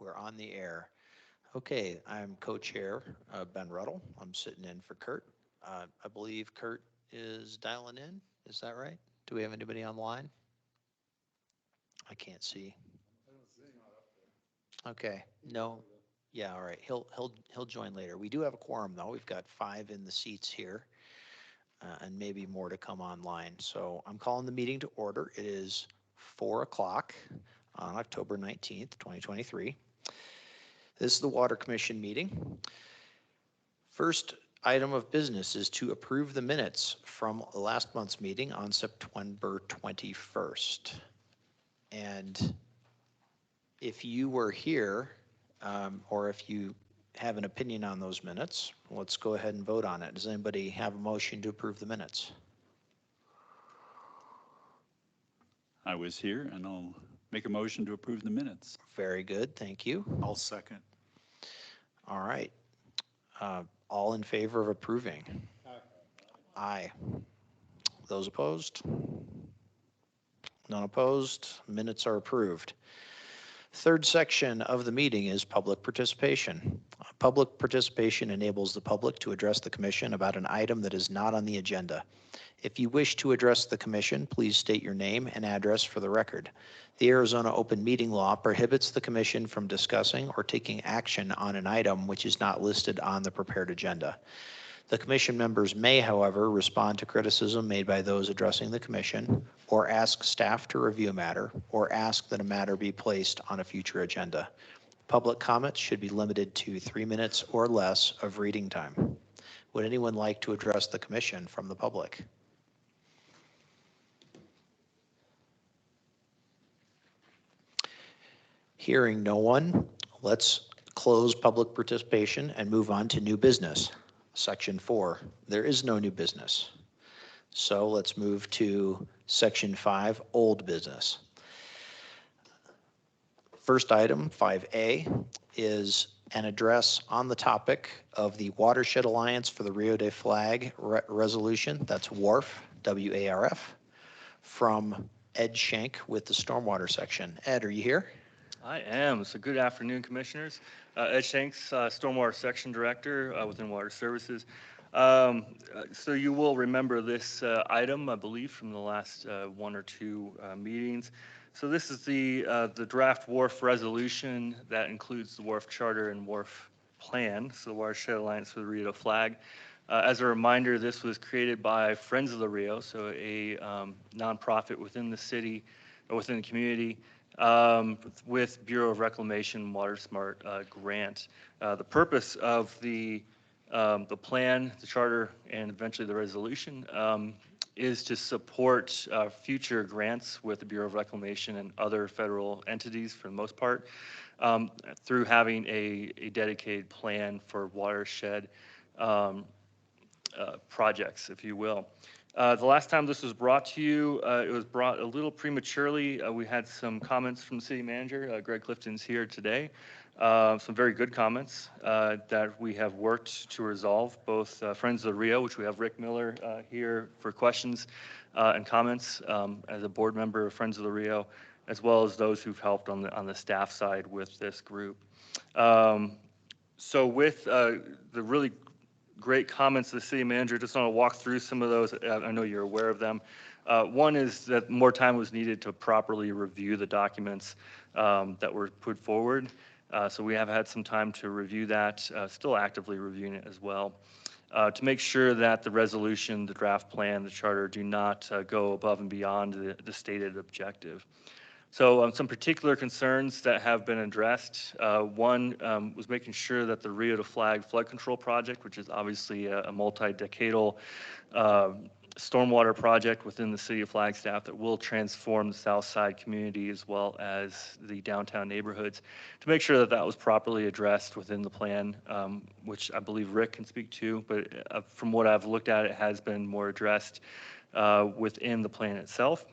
We're on the air. Okay, I'm co-chair Ben Ruddle. I'm sitting in for Kurt. I believe Kurt is dialing in. Is that right? Do we have anybody online? I can't see. Okay, no. Yeah, all right. He'll join later. We do have a quorum though. We've got 5 in the seats here, and maybe more to come online. So I'm calling the meeting to order. It is 4 o'clock on October 19th, 2023. This is the Water Commission meeting. First item of business is to approve the minutes from last month's meeting on September 21st. And if you were here, or if you have an opinion on those minutes, let's go ahead and vote on it. Does anybody have a motion to approve the minutes? I was here, and I'll make a motion to approve the minutes. Very good, thank you. I'll second. All right. All in favor of approving? Aye. Those opposed? None opposed. Minutes are approved. Third section of the meeting is public participation. Public participation enables the public to address the commission about an item that is not on the agenda. If you wish to address the commission, please state your name and address for the record. The Arizona Open Meeting Law prohibits the commission from discussing or taking action on an item which is not listed on the prepared agenda. The commission members may, however, respond to criticism made by those addressing the commission, or ask staff to review a matter, or ask that a matter be placed on a future agenda. Public comments should be limited to 3 minutes or less of reading time. Would anyone like to address the commission from the public? Hearing no one, let's close public participation and move on to new business. Section 4, there is no new business. So let's move to Section 5, old business. First item, 5A, is an address on the topic of the Watershed Alliance for the Rio de Flag resolution. That's WARF, W-A-R-F, from Ed Schenk with the Stormwater section. Ed, are you here? I am. So good afternoon, Commissioners. Ed Shanks, Stormwater Section Director within Water Services. So you will remember this item, I believe, from the last 1 or 2 meetings. So this is the draft WARF resolution that includes the WARF Charter and WARF Plan, so the Watershed Alliance for the Rio de Flag. As a reminder, this was created by Friends of the Rio, so a nonprofit within the city, or within the community, with Bureau of Reclamation Water Smart grant. The purpose of the plan, the charter, and eventually the resolution is to support future grants with the Bureau of Reclamation and other federal entities for the most part through having a dedicated plan for watershed projects, if you will. The last time this was brought to you, it was brought a little prematurely. We had some comments from the city manager. Greg Clifton's here today. Some very good comments that we have worked to resolve, both Friends of the Rio, which we have Rick Miller here for questions and comments as a board member of Friends of the Rio, as well as those who've helped on the staff side with this group. So with the really great comments of the city manager, just want to walk through some of those. I know you're aware of them. One is that more time was needed to properly review the documents that were put forward. So we have had some time to review that, still actively reviewing it as well, to make sure that the resolution, the draft plan, the charter do not go above and beyond the stated objective. So some particular concerns that have been addressed. One was making sure that the Rio de Flag flood control project, which is obviously a multi-decadal stormwater project within the city of Flagstaff that will transform the south side community as well as the downtown neighborhoods, to make sure that that was properly addressed within the plan, which I believe Rick can speak to, but from what I've looked at, it has been more addressed within the plan itself.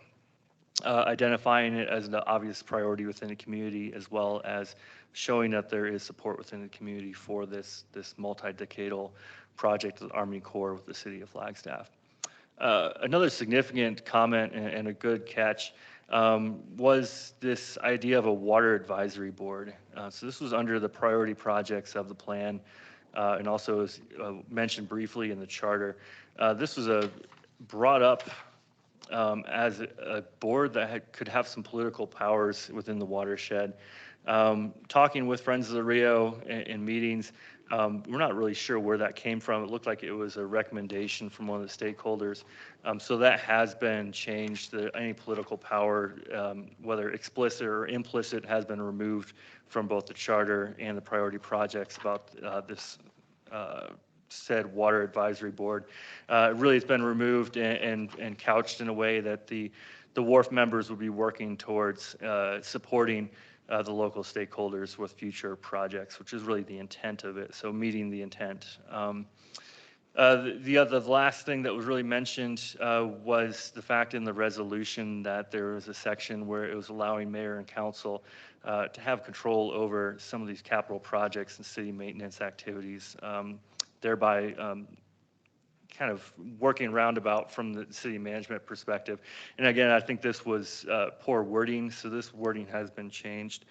Identifying it as an obvious priority within the community, as well as showing that there is support within the community for this multi-decadal project of the Army Corps with the city of Flagstaff. Another significant comment and a good catch was this idea of a water advisory board. So this was under the priority projects of the plan, and also is mentioned briefly in the charter. This was brought up as a board that could have some political powers within the watershed. Talking with Friends of the Rio in meetings, we're not really sure where that came from. It looked like it was a recommendation from one of the stakeholders. So that has been changed. Any political power, whether explicit or implicit, has been removed from both the charter and the priority projects about this said water advisory board. Really, it's been removed and couched in a way that the WARF members will be working towards supporting the local stakeholders with future projects, which is really the intent of it. So meeting the intent. The last thing that was really mentioned was the fact in the resolution that there was a section where it was allowing mayor and council to have control over some of these capital projects and city maintenance activities, thereby kind of working roundabout from the city management perspective. And again, I think this was poor wording, so this wording has been changed,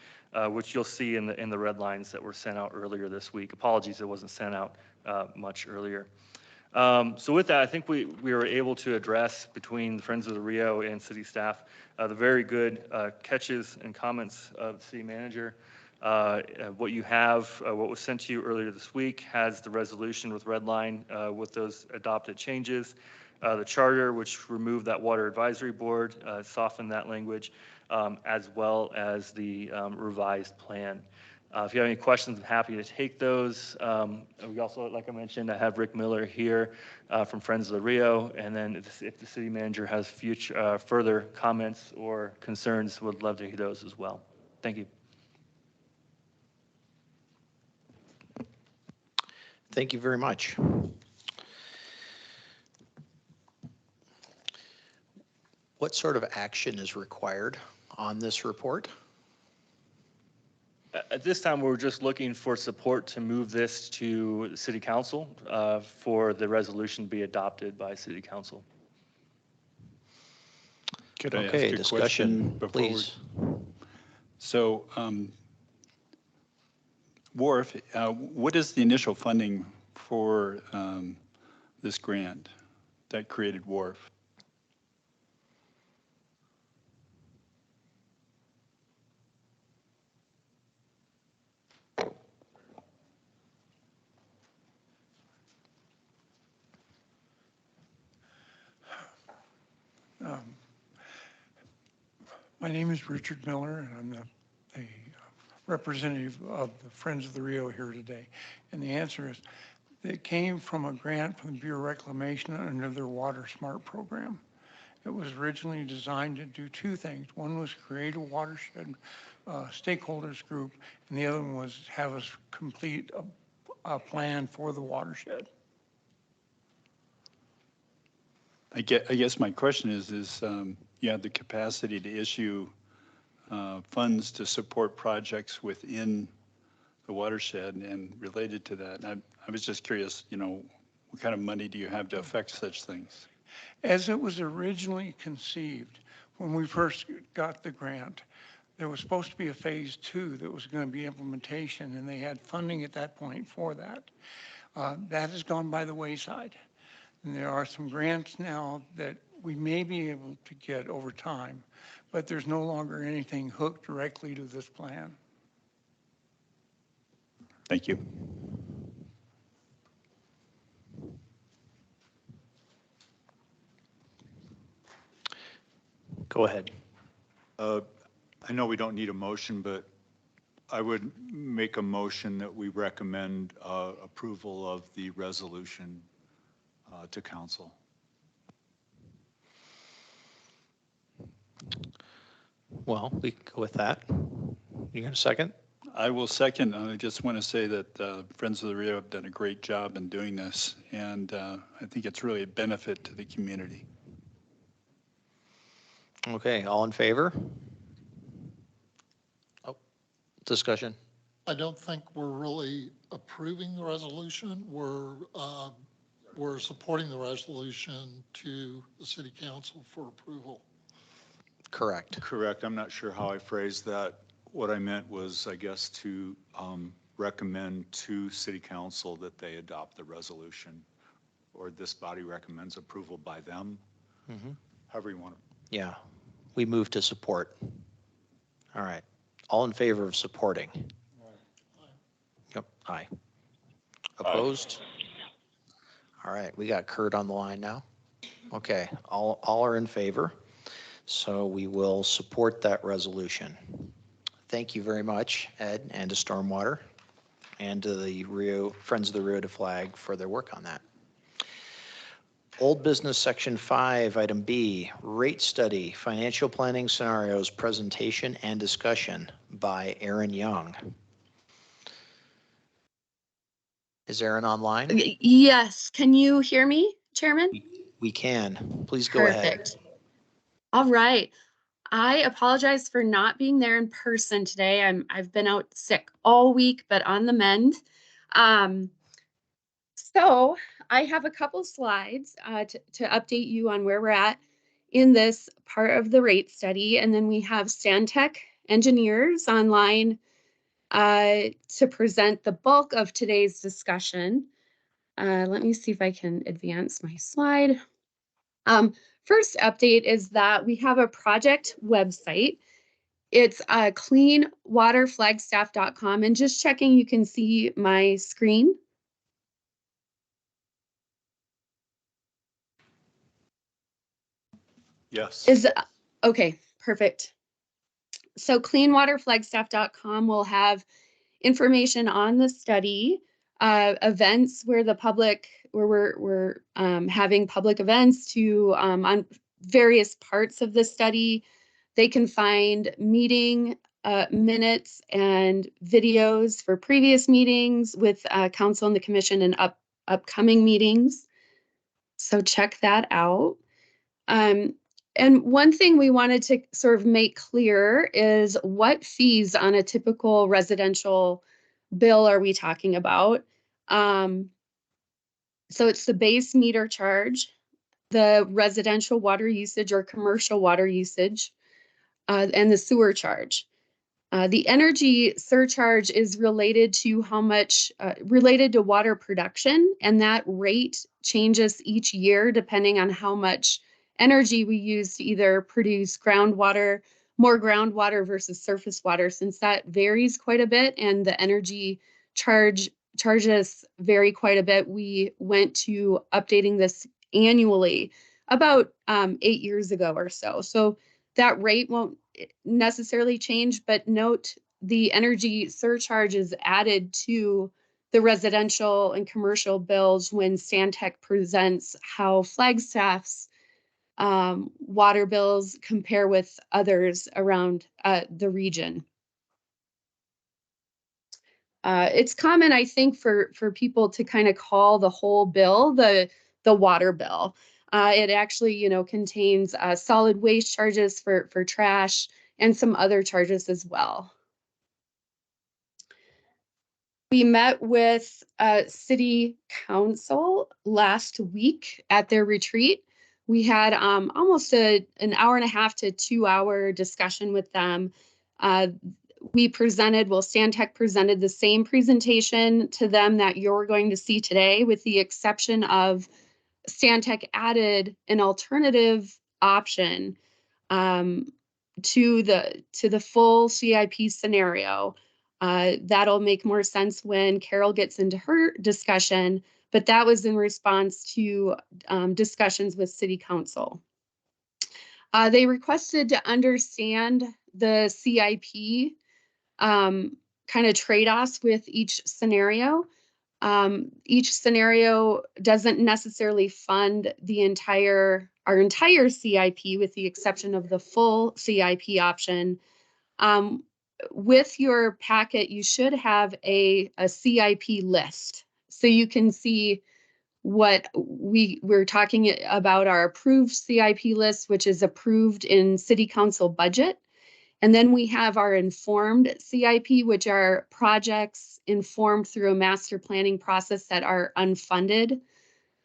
which you'll see in the red lines that were sent out earlier this week. Apologies, it wasn't sent out much earlier. So with that, I think we were able to address between the Friends of the Rio and city staff the very good catches and comments of the city manager. What you have, what was sent to you earlier this week, has the resolution with red line with those adopted changes. The charter, which removed that water advisory board, softened that language, as well as the revised plan. If you have any questions, I'm happy to take those. We also, like I mentioned, I have Rick Miller here from Friends of the Rio, and then if the city manager has future further comments or concerns, would love to hear those as well. Thank you. Thank you very much. What sort of action is required on this report? At this time, we're just looking for support to move this to the city council for the resolution to be adopted by city council. Could I Okay, ask a discussion, question please. So, WARF, what is the initial funding for this grant that created WARF? My name is Richard Miller, and I'm the representative of the Friends of the Rio here today. And the answer is, it came from a grant from the Bureau of Reclamation under their Water Smart program. It was originally designed to do two things. One was create a watershed stakeholders group, and the other one was have us complete a plan for the watershed. I guess my question is you have the capacity to issue funds to support projects within the watershed, and related to that, I was just curious, what kind of money do you have to affect such things? As it was originally conceived, when we first got the grant, there was supposed to be a phase 2 that was going to be implementation, and they had funding at that point for that. That has gone by the wayside. And there are some grants now that we may be able to get over time, but there's no longer anything hooked directly to this plan. Thank you. Go ahead. I know we don't need a motion, but I would make a motion that we recommend approval of the resolution to council. Well, we can go with that. You got a second? I will second. I just want to say that Friends of the Rio have done a great job in doing this, and I think it's really a benefit to the community. Okay, all in favor? Oh, discussion. I don't think we're really approving the resolution. We're supporting the resolution to the city council for approval. Correct. Correct. I'm not sure how I phrased that. What I meant was, I guess, to recommend to city council that they adopt the resolution, or this body recommends approval by them, however you want to. Yeah, we move to support. All right. All in favor of supporting? Yep, aye. Opposed? All right, we got Kurt on the line now. Okay, all are in favor. So we will support that resolution. Thank you very much, Ed, and to Stormwater, and to the Friends of the Rio de Flag for their work on that. Old business section 5, item B, rate study, financial planning scenarios, presentation and discussion by Aaron Young. Is Aaron online? Yes. Can you hear me, Chairman? We can. Please go ahead. Perfect. All right. I apologize for not being there in person today. I've been out sick all week, but on the mend. So I have a couple slides to update you on where we're at in this part of the rate study. And then we have Stantec engineers online to present the bulk of today's discussion. Let me see if I can advance my slide. First update is that we have a project website. It's cleanwaterflagstaff.com, and just checking, you can see my screen. Yes. Okay, perfect. So cleanwaterflagstaff.com will have information on the study, events where we're having public events on various parts of the study. They can find meeting minutes and videos for previous meetings with council and the commission and upcoming meetings. So check that out. And one thing we wanted to sort of make clear is what fees on a typical residential bill are we talking about? So it's the base meter charge, the residential water usage or commercial water usage, and the sewer charge. The energy surcharge is related to related to water production, and that rate changes each year depending on how much energy we use to either produce more groundwater versus surface water, since that varies quite a bit and the energy charges vary quite a bit. We went to updating this annually about 8 years ago or so. So that rate won't necessarily change, but note the energy surcharge is added to the residential and commercial bills when Stantec presents how Flagstaff's water bills compare with others around the region. It's common, I think, for people to kind of call the whole bill the water bill. It actually, contains solid waste charges for trash and some other charges as well. We met with City Council last week at their retreat. We had almost an hour and a half to 2 hour discussion with them. Stantec presented the same presentation to them that you're going to see today, with the exception of Stantec added an alternative option to the full CIP scenario. That'll make more sense when Carol gets into her discussion, but that was in response to discussions with City Council. They requested to understand the CIP kind of trade-offs with each scenario. Each scenario doesn't necessarily fund our entire CIP, with the exception of the full CIP option. With your packet, you should have a CIP list, so you can see what we're talking about, our approved CIP list, which is approved in City Council budget. And then we have our informed CIP, which are projects informed through a master planning process that are unfunded.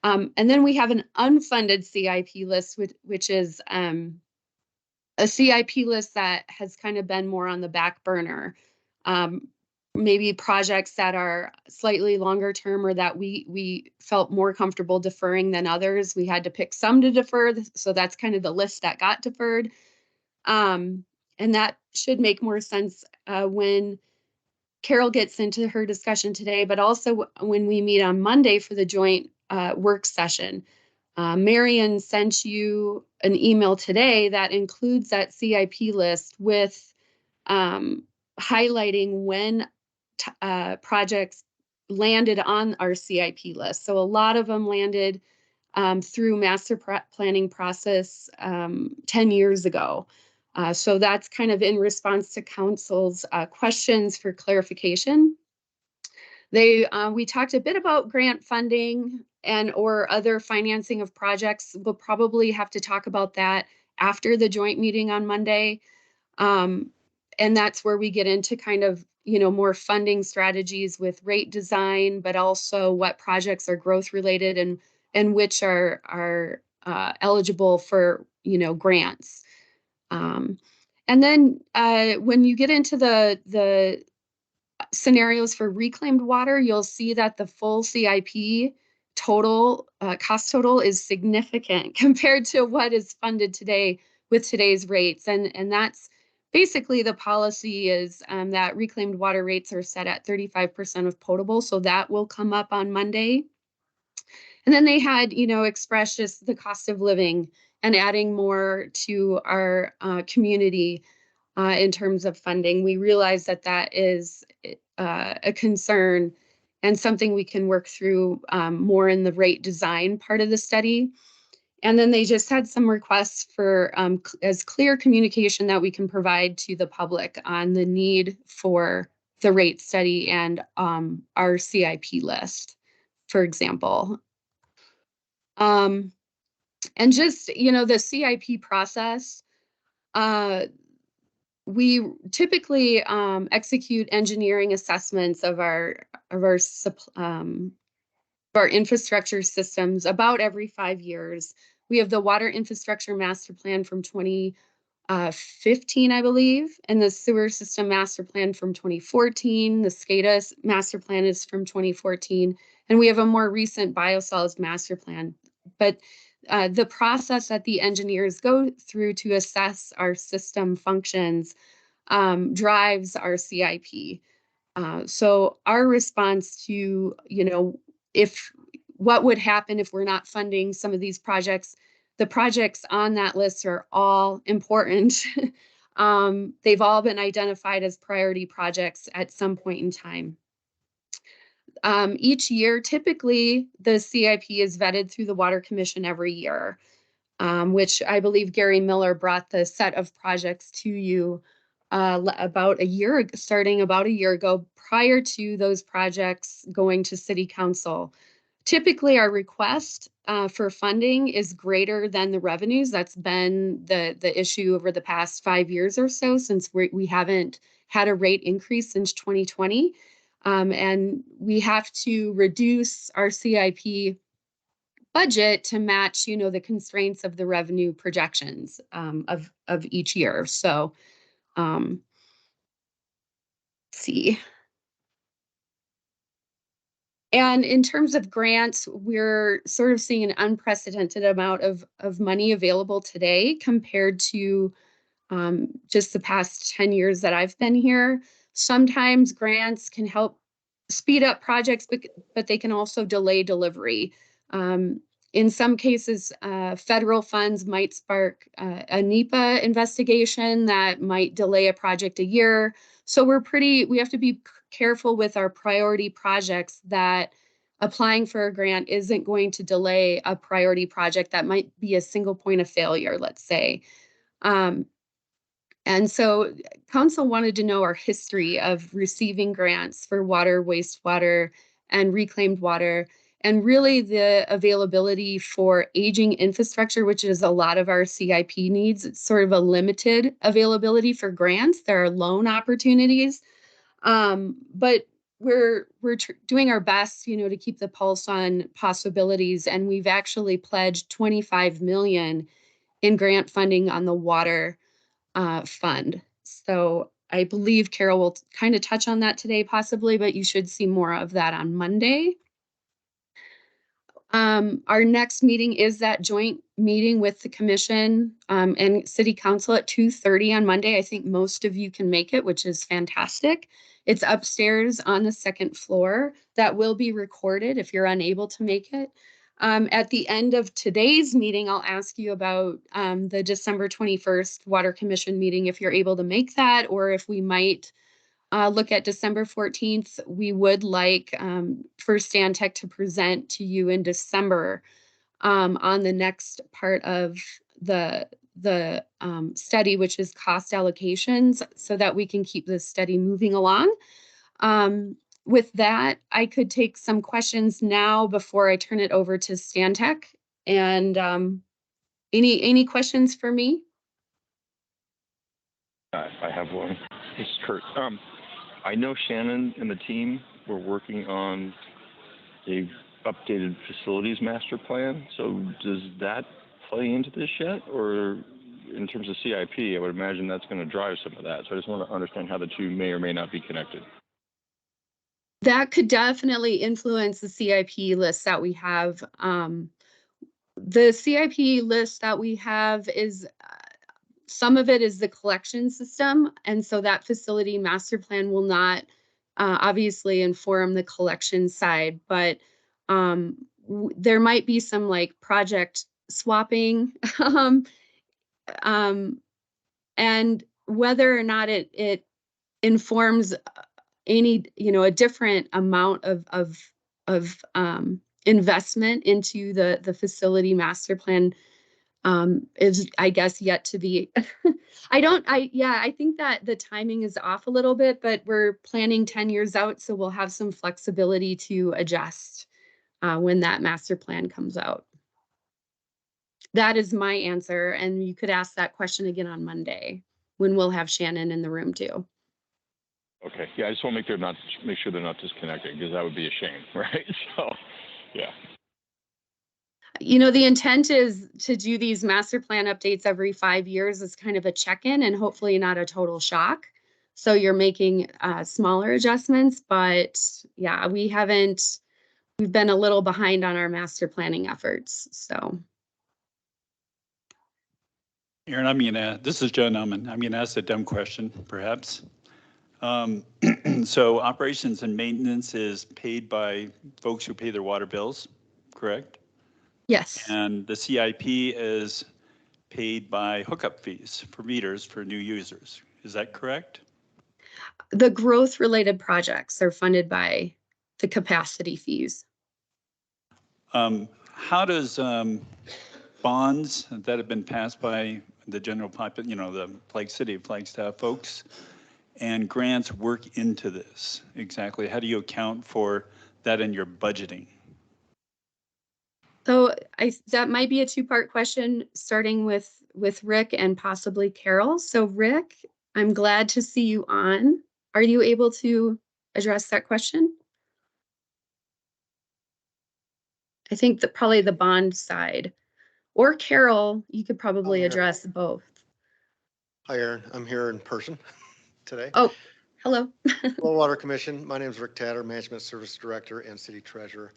And then we have an unfunded CIP list, which is a CIP list that has kind of been more on the back burner. Maybe projects that are slightly longer term or that we felt more comfortable deferring than others. We had to pick some to defer, so that's kind of the list that got deferred. And that should make more sense when Carol gets into her discussion today, but also when we meet on Monday for the joint work session. Marion sent you an email today that includes that CIP list with highlighting when projects landed on our CIP list. So a lot of them landed through master planning process 10 years ago. So that's kind of in response to council's questions for clarification. We talked a bit about grant funding and or other financing of projects. We'll probably have to talk about that after the joint meeting on Monday. And that's where we get into kind of, more funding strategies with rate design, but also what projects are growth related and which are eligible for, grants. And then when you get into the scenarios for reclaimed water, you'll see that the full CIP total cost total is significant compared to what is funded today with today's rates. And that's basically the policy is that reclaimed water rates are set at 35% of potable. So that will come up on Monday. And then they had, expressed just the cost of living and adding more to our community in terms of funding. We realize that that is a concern and something we can work through more in the rate design part of the study. And then they just had some requests for as clear communication that we can provide to the public on the need for the rate study and our CIP list, for example. And just, the CIP process, we typically execute engineering assessments of our infrastructure systems about every 5 years. We have the Water Infrastructure Master Plan from 2015, I believe, and the Sewer System Master Plan from 2014. The SCADA Master Plan is from 2014, and we have a more recent Biosolids Master Plan. But the process that the engineers go through to assess our system functions drives our CIP. So our response to, if what would happen if we're not funding some of these projects, the projects on that list are all important. They've all been identified as priority projects at some point in time. Each year, typically, the CIP is vetted through the Water Commission every year, which I believe Gary Miller brought the set of projects to you starting about a year ago, prior to those projects going to City Council. Typically, our request for funding is greater than the revenues. That's been the issue over the past 5 years or so, since we haven't had a rate increase since 2020. And we have to reduce our CIP budget to match, the constraints of the revenue projections of each year. So, let's see. And in terms of grants, we're sort of seeing an unprecedented amount of money available today compared to just the past 10 years that I've been here. Sometimes grants can help speed up projects, but they can also delay delivery. In some cases, federal funds might spark a NEPA investigation that might delay a project a year. So we have to be careful with our priority projects that applying for a grant isn't going to delay a priority project that might be a single point of failure, let's say. And so council wanted to know our history of receiving grants for water, wastewater, and reclaimed water, and really the availability for aging infrastructure, which is a lot of our CIP needs. It's sort of a limited availability for grants. There are loan opportunities, but we're doing our best, to keep the pulse on possibilities. And we've actually pledged $25 million in grant funding on the water fund. So I believe Carol will kind of touch on that today possibly, but you should see more of that on Monday. Our next meeting is that joint meeting with the commission and city council at 2:30 on Monday. I think most of you can make it, which is fantastic. It's upstairs on the second floor. That will be recorded if you're unable to make it. At the end of today's meeting, I'll ask you about the December 21st Water Commission meeting, if you're able to make that, or if we might look at December 14th. We would like for Stantec to present to you in December on the next part of the study, which is cost allocations, so that we can keep this study moving along. With that, I could take some questions now before I turn it over to Stantec. And any questions for me? I have one. This is Kurt. I know Shannon and the team were working on a updated facilities master plan. So does that play into this yet? Or in terms of CIP, I would imagine that's going to drive some of that. So I just want to understand how the two may or may not be connected. That could definitely influence the CIP list that we have. The CIP list that we have is some of it is the collection system. And so that facility master plan will not obviously inform the collection side, but there might be some like project swapping. And whether or not it informs any, a different amount of investment into the facility master plan is, I guess, yet to be. I think that the timing is off a little bit, but we're planning 10 years out, so we'll have some flexibility to adjust when that master plan comes out. That is my answer, and you could ask that question again on Monday when we'll have Shannon in the room too. Okay. Yeah, I just want to make sure they're not disconnected, because that would be a shame, right? So, yeah. The intent is to do these master plan updates every 5 years as kind of a check-in and hopefully not a total shock. So you're making smaller adjustments, but yeah, we've been a little behind on our master planning efforts, so. Aaron, this is John Ullman. I'm going to ask a dumb question, perhaps. So operations and maintenance is paid by folks who pay their water bills, correct? Yes. And the CIP is paid by hookup fees for meters for new users. Is that correct? The growth-related projects are funded by the capacity fees. How does bonds that have been passed by the general population, the City of Flagstaff folks, and grants work into this exactly? How do you account for that in your budgeting? So that might be a two-part question, starting with Rick and possibly Carol. So Rick, I'm glad to see you on. Are you able to address that question? I think that probably the bond side. Or Carol, you could probably address both. Hi, Aaron. I'm here in person today. Oh, hello. Low Water Commission. My name is Rick Tatter, Management Service Director and City Treasurer.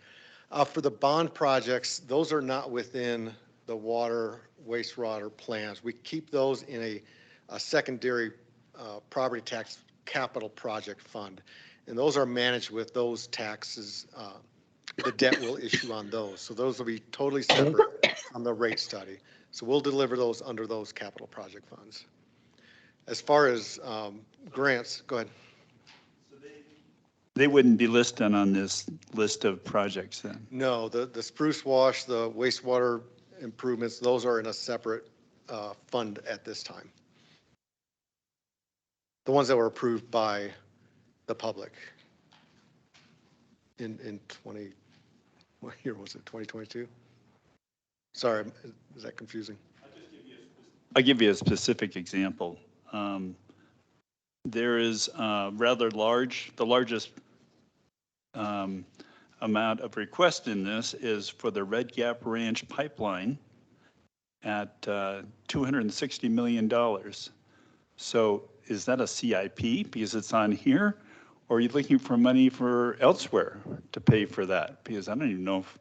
For the bond projects, those are not within the water wastewater plans. We keep those in a secondary property tax capital project fund. And those are managed with those taxes, the debt will issue on those. So those will be totally separate from the rate study. So we'll deliver those under those capital project funds. As far as grants, go ahead. They wouldn't be listed on this list of projects then? No, the spruce wash, the wastewater improvements, those are in a separate fund at this time. The ones that were approved by the public in 20, what year was it, 2022? Sorry, is that confusing? I'll give you a specific example. There is rather large, the largest amount of request in this is for the Red Gap Ranch pipeline at $260 million. So is that a CIP because it's on here? Or are you looking for money for elsewhere to pay for that? Because I don't even know if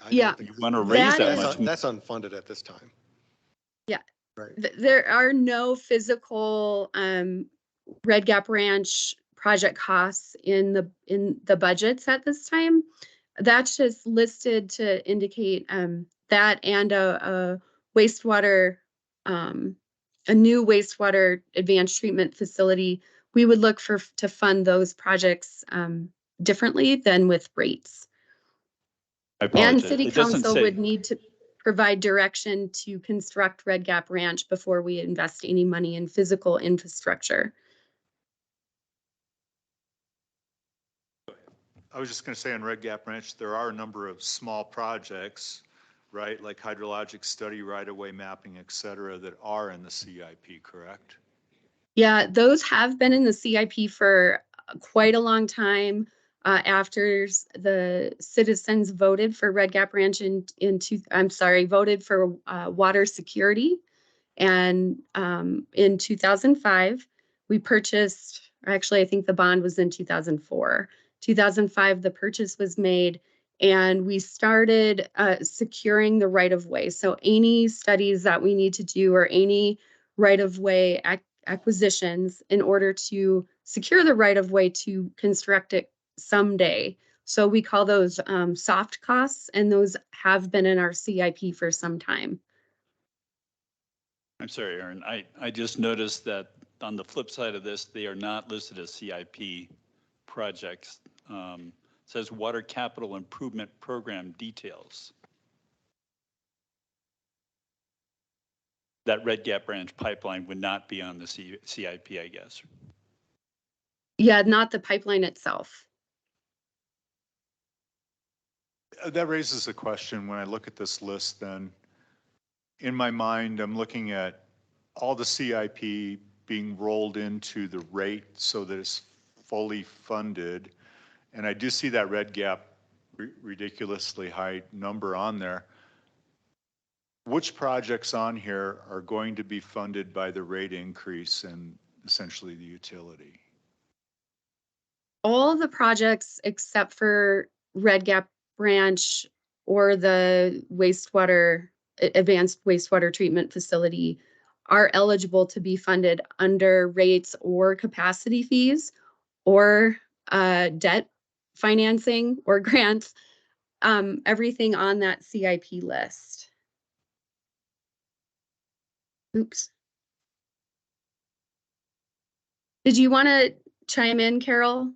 I don't Yeah, think you want to that's- raise that That much. is- That's unfunded at this time. Yeah. Right. There are no physical Red Gap Ranch project costs in the budgets at this time. That's just listed to indicate that and a wastewater, a new wastewater advanced treatment facility. We would look to fund those projects differently than with rates. I And apologize. city It doesn't council say. would need to provide direction to construct Red Gap Ranch before we invest any money in physical infrastructure. I was just going to say on Red Gap Ranch, there are a number of small projects, right? Like hydrologic study, right-of-way mapping, et cetera, that are in the CIP, correct? Yeah, those have been in the CIP for quite a long time. After the citizens voted for Red Gap Ranch voted for water security. And in 2005, we purchased, actually, I think the bond was in 2004. 2005, the purchase was made, and we started securing the right of way. So any studies that we need to do or any right of way acquisitions in order to secure the right of way to construct it someday. So we call those soft costs, and those have been in our CIP for some time. I'm sorry, Aaron. I just noticed that on the flip side of this, they are not listed as CIP projects. It says Water Capital Improvement Program details. That Red Gap Branch pipeline would not be on the CIP, I guess. Yeah, not the pipeline itself. That raises a question when I look at this list then. In my mind, I'm looking at all the CIP being rolled into the rate so that it's fully funded. And I do see that Red Gap ridiculously high number on there. Which projects on here are going to be funded by the rate increase and essentially the utility? All the projects except for Red Gap Branch or the advanced wastewater treatment facility are eligible to be funded under rates or capacity fees or debt financing or grants, everything on that CIP list. Oops. Did you want to chime in, Carol,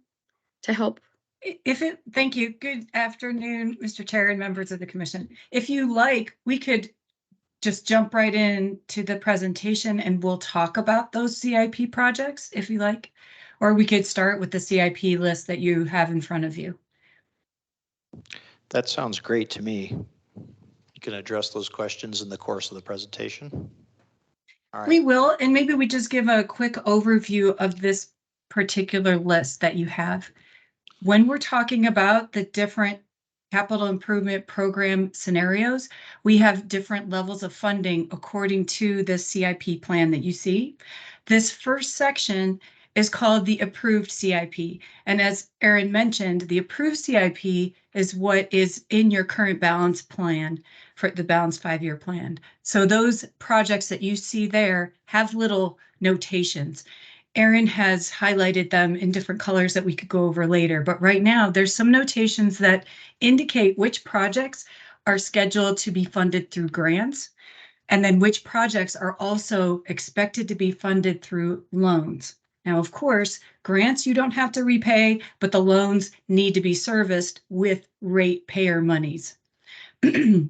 to help? Thank you. Good afternoon, Mr. Chair and members of the commission. If you like, we could just jump right in to the presentation and we'll talk about those CIP projects if you like, or we could start with the CIP list that you have in front of you. That sounds great to me. You can address those questions in the course of the presentation. All right. We will, and maybe we just give a quick overview of this particular list that you have. When we're talking about the different capital improvement program scenarios, we have different levels of funding according to the CIP plan that you see. This first section is called the approved CIP. And as Aaron mentioned, the approved CIP is what is in your current balance plan for the balanced 5-year plan. So those projects that you see there have little notations. Aaron has highlighted them in different colors that we could go over later, but right now there's some notations that indicate which projects are scheduled to be funded through grants, and then which projects are also expected to be funded through loans. Now, of course, grants you don't have to repay, but the loans need to be serviced with ratepayer monies.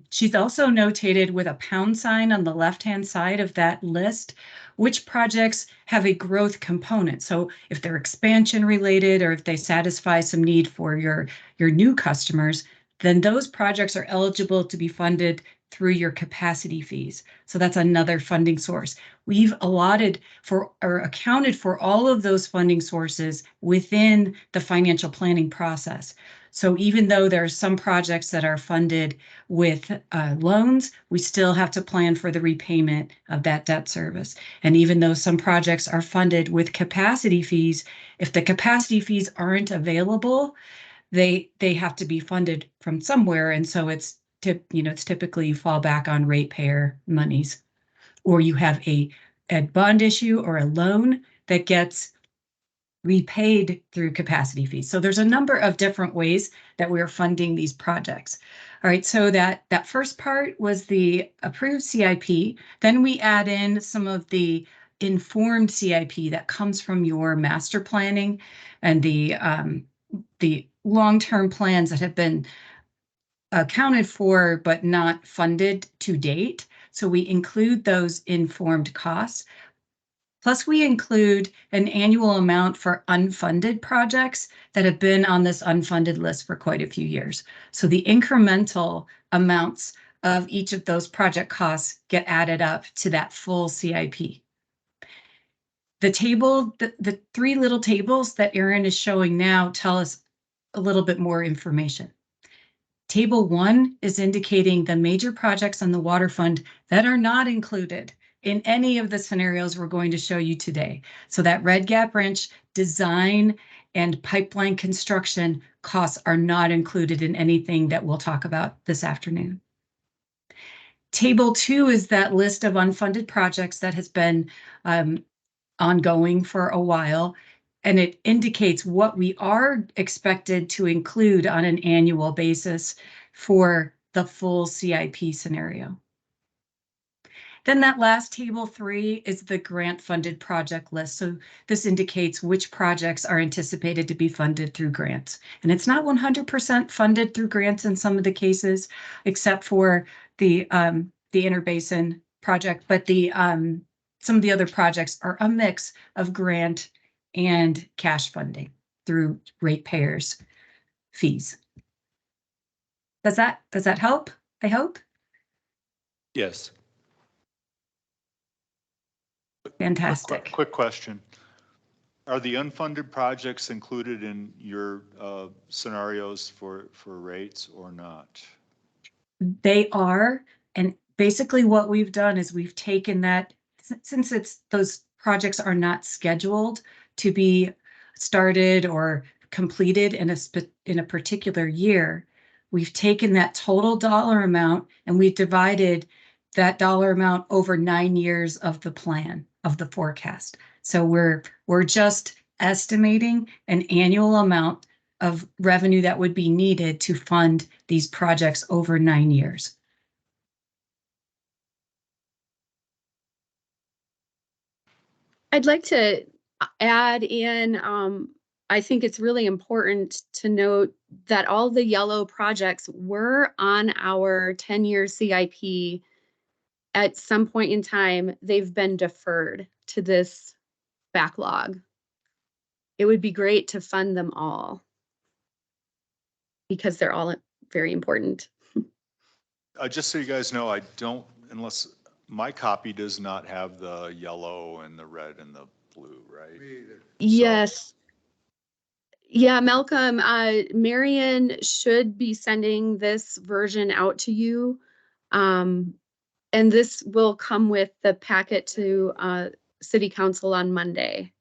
She's also notated with a pound sign on the left-hand side of that list, which projects have a growth component. So if they're expansion related or if they satisfy some need for your new customers, then those projects are eligible to be funded through your capacity fees. So that's another funding source. We've allotted for or accounted for all of those funding sources within the financial planning process. So even though there are some projects that are funded with loans, we still have to plan for the repayment of that debt service. And even though some projects are funded with capacity fees, if the capacity fees aren't available, they have to be funded from somewhere. And so it's typically you fall back on ratepayer monies, or you have a bond issue or a loan that gets repaid through capacity fees. So there's a number of different ways that we're funding these projects. All right, so that first part was the approved CIP. Then we add in some of the informed CIP that comes from your master planning and the long-term plans that have been accounted for but not funded to date. So we include those informed costs. Plus, we include an annual amount for unfunded projects that have been on this unfunded list for quite a few years. So the incremental amounts of each of those project costs get added up to that full CIP. The table, the three little tables that Erin is showing now tell us a little bit more information. Table 1 is indicating the major projects on the water fund that are not included in any of the scenarios we're going to show you today. So that Red Gap Ranch design and pipeline construction costs are not included in anything that we'll talk about this afternoon. Table 2 is that list of unfunded projects that has been ongoing for a while, and it indicates what we are expected to include on an annual basis for the full CIP scenario. Then that last table 3 is the grant funded project list. So this indicates which projects are anticipated to be funded through grants. And it's not 100% funded through grants in some of the cases, except for the Interbasin project, but some of the other projects are a mix of grant and cash funding through ratepayers' fees. Does that help? I hope. Yes. Fantastic. Quick question. Are the unfunded projects included in your scenarios for rates or not? They are, and basically what we've done is we've taken that, since those projects are not scheduled to be started or completed in a particular year, we've taken that total dollar amount and we've divided that dollar amount over 9 years of the plan, of the forecast. So we're just estimating an annual amount of revenue that would be needed to fund these projects over 9 years. I'd like to add in, I think it's really important to note that all the yellow projects were on our 10-year CIP. At some point in time, they've been deferred to this backlog. It would be great to fund them all because they're all very important. Just so you guys know, I don't, unless my copy does not have the yellow and the red and the blue, right? Me either. Yes. Yeah, Malcolm, Marion should be sending this version out to you. And this will come with the packet to City Council on Monday.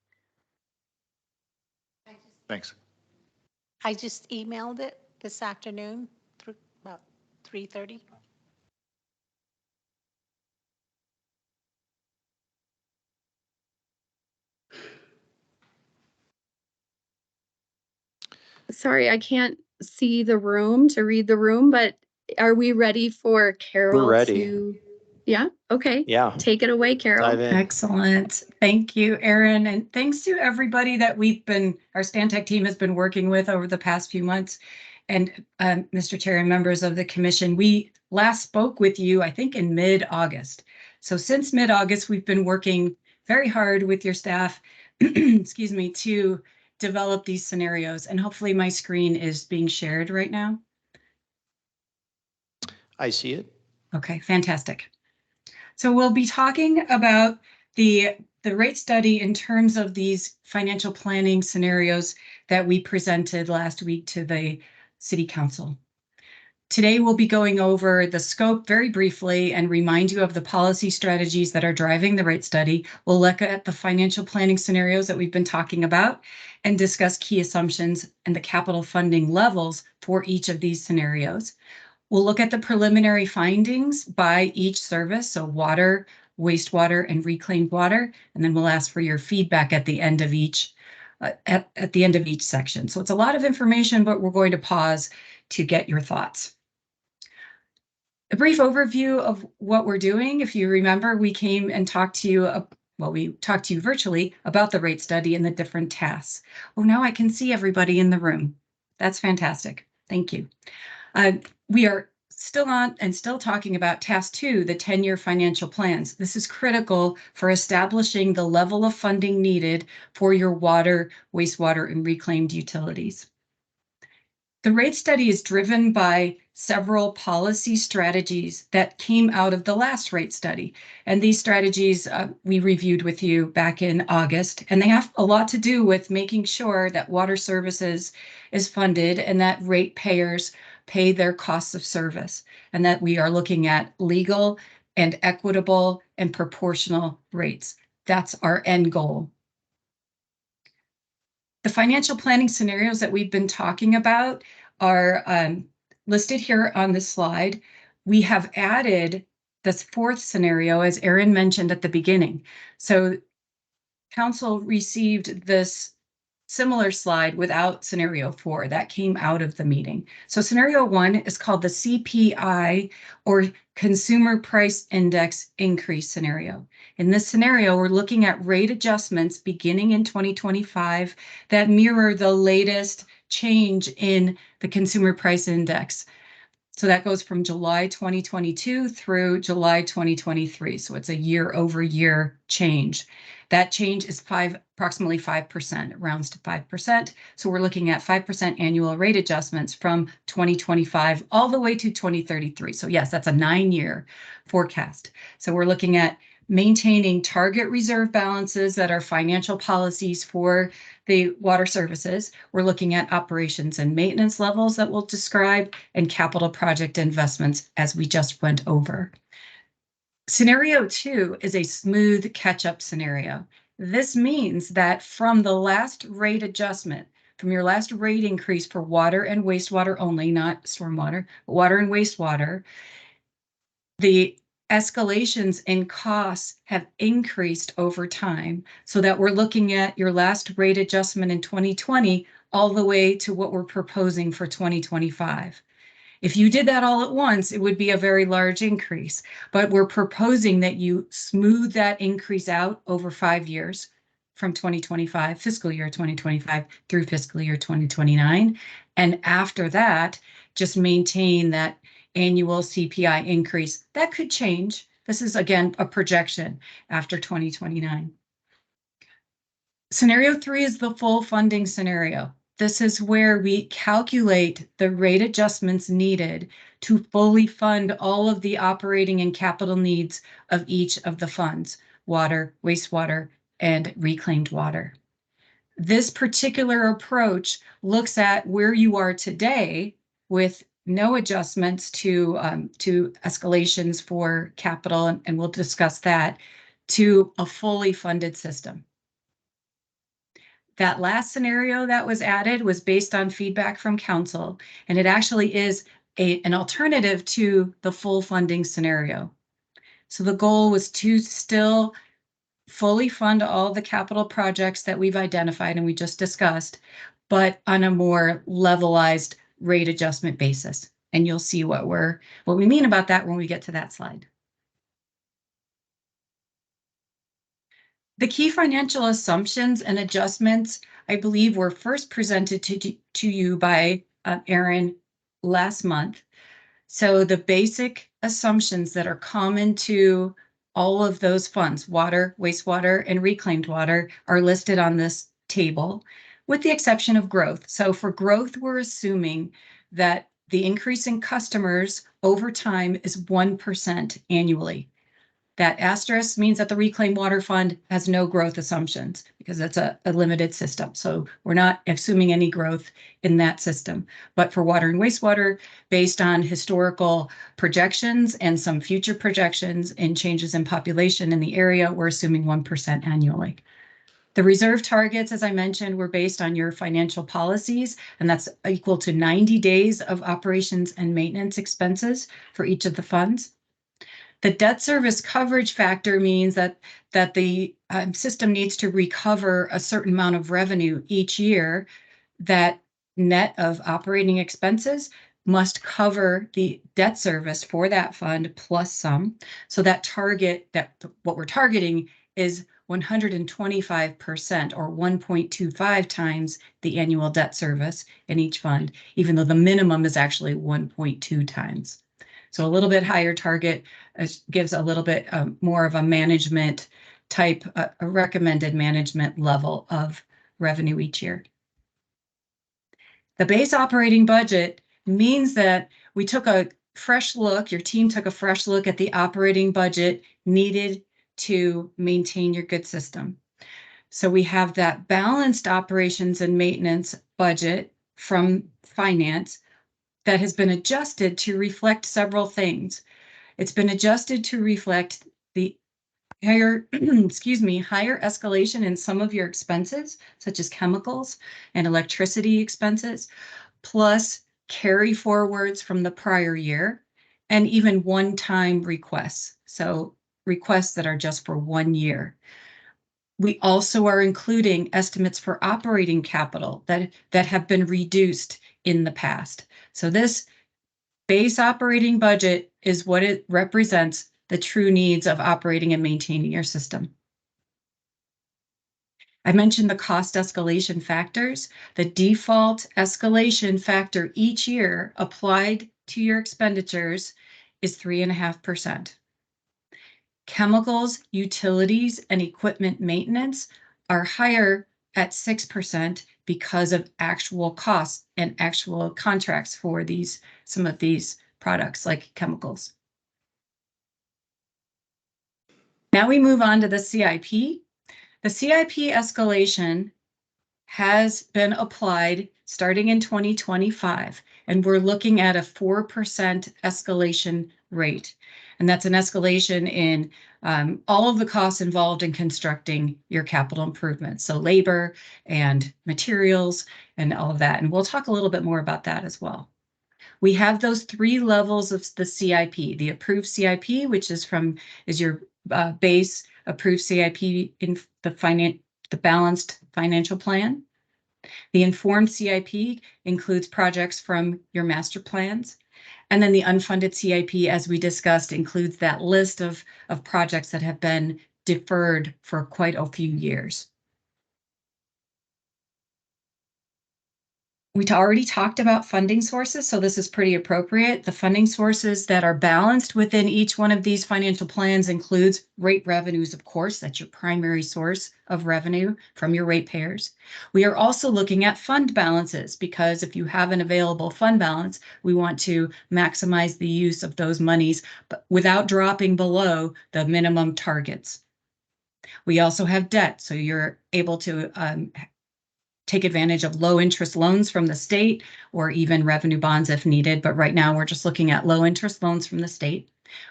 Thanks. I just emailed it this afternoon through about 3:30. Sorry, I can't see the room to read the room, but are we ready for Carol? We're ready. Yeah, okay. Yeah. Take it away, Carol. Dive in. Excellent. Thank you, Erin. And thanks to everybody that our Stantec team has been working with over the past few months. And Mr. Chair and members of the commission, we last spoke with you, I think, in mid-August. So since mid-August, we've been working very hard with your staff, excuse me, to develop these scenarios. And hopefully my screen is being shared right now. I see it. Okay, fantastic. So we'll be talking about the rate study in terms of these financial planning scenarios that we presented last week to the City Council. Today, we'll be going over the scope very briefly and remind you of the policy strategies that are driving the rate study. We'll look at the financial planning scenarios that we've been talking about and discuss key assumptions and the capital funding levels for each of these scenarios. We'll look at the preliminary findings by each service, so water, wastewater, and reclaimed water, and then we'll ask for your feedback at the end of each at the end of each section. So it's a lot of information, but we're going to pause to get your thoughts. A brief overview of what we're doing. If you remember, we came and talked to you, we talked to you virtually about the rate study and the different tasks. Oh, now I can see everybody in the room. That's fantastic. Thank you. We are still on and still talking about task 2, the 10-year financial plans. This is critical for establishing the level of funding needed for your water, wastewater, and reclaimed utilities. The rate study is driven by several policy strategies that came out of the last rate study. And these strategies we reviewed with you back in August, and they have a lot to do with making sure that water services is funded and that ratepayers pay their costs of service, and that we are looking at legal and equitable and proportional rates. That's our end goal. The financial planning scenarios that we've been talking about are listed here on this slide. We have added this 4th scenario, as Erin mentioned at the beginning. So Council received this similar slide without scenario 4. That came out of the meeting. So scenario 1 is called the CPI, or Consumer Price Index Increase scenario. In this scenario, we're looking at rate adjustments beginning in 2025 that mirror the latest change in the Consumer Price Index. So that goes from July 2022 through July 2023. So it's a year-over-year change. That change is approximately 5%. It rounds to 5%. So we're looking at 5% annual rate adjustments from 2025 all the way to 2033. So yes, that's a 9-year forecast. So we're looking at maintaining target reserve balances that are financial policies for the water services. We're looking at operations and maintenance levels that we'll describe, and capital project investments as we just went over. Scenario 2 is a smooth catch-up scenario. This means that from the last rate adjustment, from your last rate increase for water and wastewater only, not stormwater, but water and wastewater, the escalations in costs have increased over time, so that we're looking at your last rate adjustment in 2020 all the way to what we're proposing for 2025. If you did that all at once, it would be a very large increase, but we're proposing that you smooth that increase out over 5 years from 2025, fiscal year 2025 through fiscal year 2029. And after that, just maintain that annual CPI increase. That could change. This is, again, a projection after 2029. Scenario 3 is the full funding scenario. This is where we calculate the rate adjustments needed to fully fund all of the operating and capital needs of each of the funds: water, wastewater, and reclaimed water. This particular approach looks at where you are today with no adjustments to escalations for capital, and we'll discuss that, to a fully funded system. That last scenario that was added was based on feedback from council, and it actually is an alternative to the full funding scenario. So the goal was to still fully fund all the capital projects that we've identified and we just discussed, but on a more levelized rate adjustment basis. And you'll see what we mean about that when we get to that slide. The key financial assumptions and adjustments, I believe, were first presented to you by Erin last month. So the basic assumptions that are common to all of those funds, water, wastewater, and reclaimed water, are listed on this table, with the exception of growth. So for growth, we're assuming that the increase in customers over time is 1% annually. That asterisk means that the Reclaimed Water Fund has no growth assumptions because it's a limited system. So we're not assuming any growth in that system. But for water and wastewater, based on historical projections and some future projections and changes in population in the area, we're assuming 1% annually. The reserve targets, as I mentioned, were based on your financial policies, and that's equal to 90 days of operations and maintenance expenses for each of the funds. The debt service coverage factor means that the system needs to recover a certain amount of revenue each year that net of operating expenses must cover the debt service for that fund plus some. So that target, what we're targeting is 125% or 1.25 times the annual debt service in each fund, even though the minimum is actually 1.2 times. So a little bit higher target gives a little bit more of a management type, a recommended management level of revenue each year. The base operating budget means that we took a fresh look, your team took a fresh look at the operating budget needed to maintain your good system. So we have that balanced operations and maintenance budget from finance that has been adjusted to reflect several things. It's been adjusted to reflect the higher, higher escalation in some of your expenses, such as chemicals and electricity expenses, plus carry forwards from the prior year, and even one-time requests. So requests that are just for 1 year. We also are including estimates for operating capital that have been reduced in the past. So this base operating budget is what it represents, the true needs of operating and maintaining your system. I mentioned the cost escalation factors. The default escalation factor each year applied to your expenditures is 3.5%. Chemicals, utilities, and equipment maintenance are higher at 6% because of actual costs and actual contracts for some of these products like chemicals. Now we move on to the CIP. The CIP escalation has been applied starting in 2025, and we're looking at a 4% escalation rate. And that's an escalation in all of the costs involved in constructing your capital improvements. So labor and materials and all of that. And we'll talk a little bit more about that as well. We have those 3 levels of the CIP, the approved CIP, which is your base approved CIP in the balanced financial plan. The informed CIP includes projects from your master plans. And then the unfunded CIP, as we discussed, includes that list of projects that have been deferred for quite a few years. We already talked about funding sources, so this is pretty appropriate. The funding sources that are balanced within each one of these financial plans includes rate revenues, of course, that's your primary source of revenue from your ratepayers. We are also looking at fund balances because if you have an available fund balance, we want to maximize the use of those monies but without dropping below the minimum targets. We also have debt, so you're able to take advantage of low interest loans from the state or even revenue bonds if needed. But right now we're just looking at low interest loans from the state.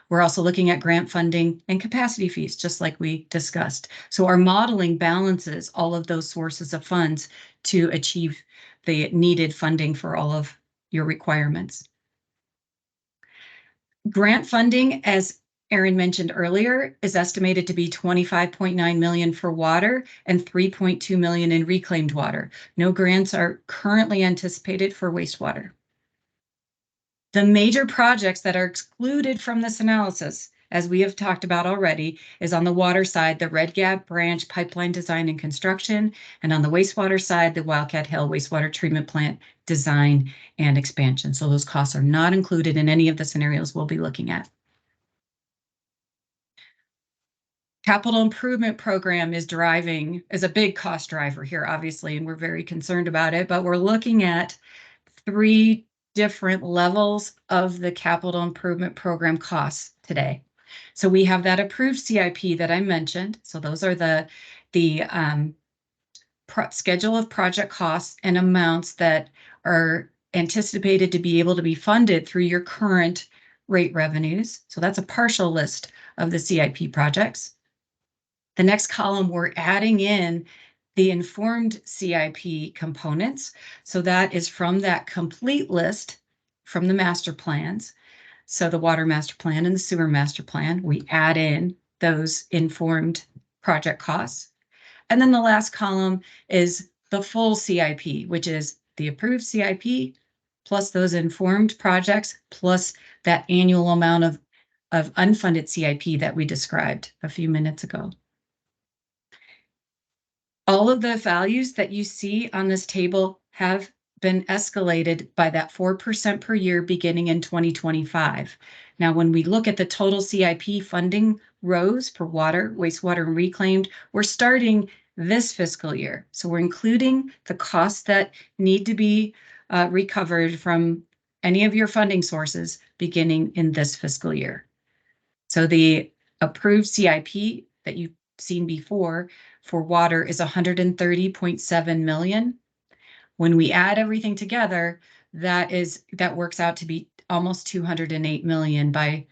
We're also looking at grant funding and capacity fees, just like we discussed. So our modeling balances all of those sources of funds to achieve the needed funding for all of your requirements. Grant funding, as Erin mentioned earlier, is estimated to be $25.9 million for water and $3.2 million in reclaimed water. No grants are currently anticipated for wastewater. The major projects that are excluded from this analysis, as we have talked about already, is on the water side, the Red Gap Branch pipeline design and construction, and on the wastewater side, the Wildcat Hill wastewater treatment plant design and expansion. So those costs are not included in any of the scenarios we'll be looking at. Capital improvement program is a big cost driver here, obviously, and we're very concerned about it, but we're looking at 3 different levels of the capital improvement program costs today. So we have that approved CIP that I mentioned. So those are the schedule of project costs and amounts that are anticipated to be able to be funded through your current rate revenues. So that's a partial list of the CIP projects. The next column, we're adding in the informed CIP components. So that is from that complete list from the master plans. So the water master plan and the sewer master plan, we add in those informed project costs. And then the last column is the full CIP, which is the approved CIP plus those informed projects, plus that annual amount of unfunded CIP that we described a few minutes ago. All of the values that you see on this table have been escalated by that 4% per year beginning in 2025. Now, when we look at the total CIP funding rows for water, wastewater, and reclaimed, we're starting this fiscal year. So we're including the costs that need to be recovered from any of your funding sources beginning in this fiscal year. So the approved CIP that you've seen before for water is 130.7 million. When we add everything together, that works out to be almost 208 million by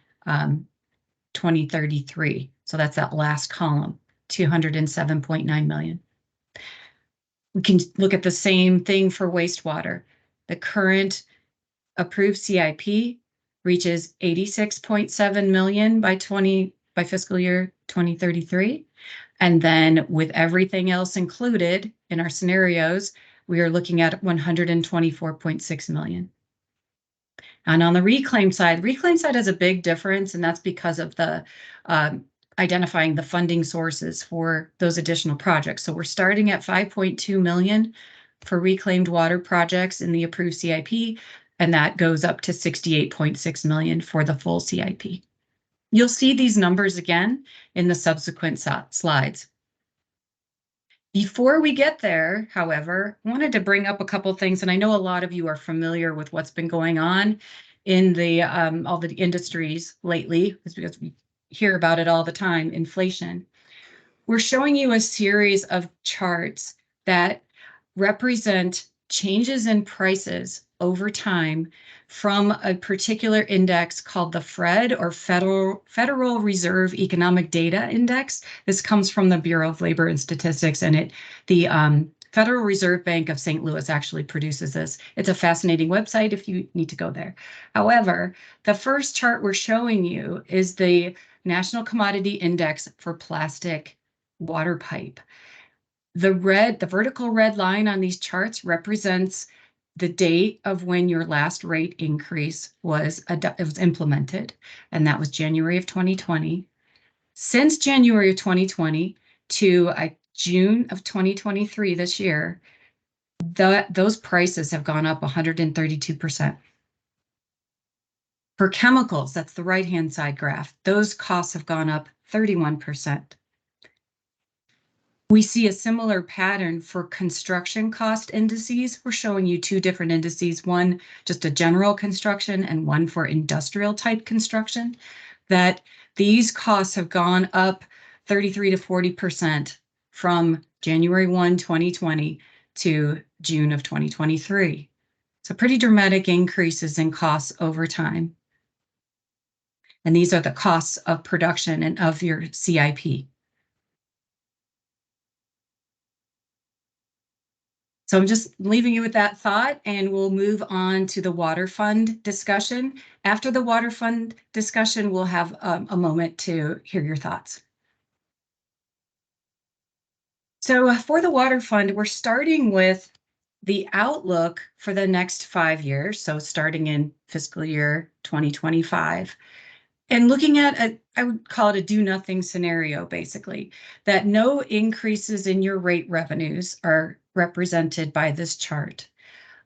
2033. So that's that last column, 207.9 million. We can look at the same thing for wastewater. The current approved CIP reaches 86.7 million by fiscal year 2033. And then with everything else included in our scenarios, we are looking at 124.6 million. And on the reclaim side has a big difference, and that's because of the identifying the funding sources for those additional projects. So we're starting at 5.2 million for reclaimed water projects in the approved CIP, and that goes up to 68.6 million for the full CIP. You'll see these numbers again in the subsequent slides. Before we get there, however, I wanted to bring up a couple things, and I know a lot of you are familiar with what's been going on in the all the industries lately, because we hear about it all the time, inflation. We're showing you a series of charts that represent changes in prices over time from a particular index called the FRED, or Federal Reserve Economic Data Index. This comes from the Bureau of Labor and Statistics, and the Federal Reserve Bank of St. Louis actually produces this. It's a fascinating website if you need to go there. However, the first chart we're showing you is the National Commodity Index for plastic water pipe. The vertical red line on these charts represents the date of when your last rate increase was implemented, and that was January of 2020. Since January of 2020 to June of 2023 this year, those prices have gone up 132%. For chemicals, that's the right-hand side graph, those costs have gone up 31%. We see a similar pattern for construction cost indices. We're showing you two different indices, one just a general construction and one for industrial type construction, that these costs have gone up 33 to 40% from January 1, 2020 to June of 2023. So pretty dramatic increases in costs over time. And these are the costs of production and of your CIP. So I'm just leaving you with that thought, and we'll move on to the water fund discussion. After the water fund discussion, we'll have a moment to hear your thoughts. So for the water fund, we're starting with the outlook for the next 5 years. So starting in fiscal year 2025. And looking at I would call it a do nothing scenario, basically, that no increases in your rate revenues are represented by this chart.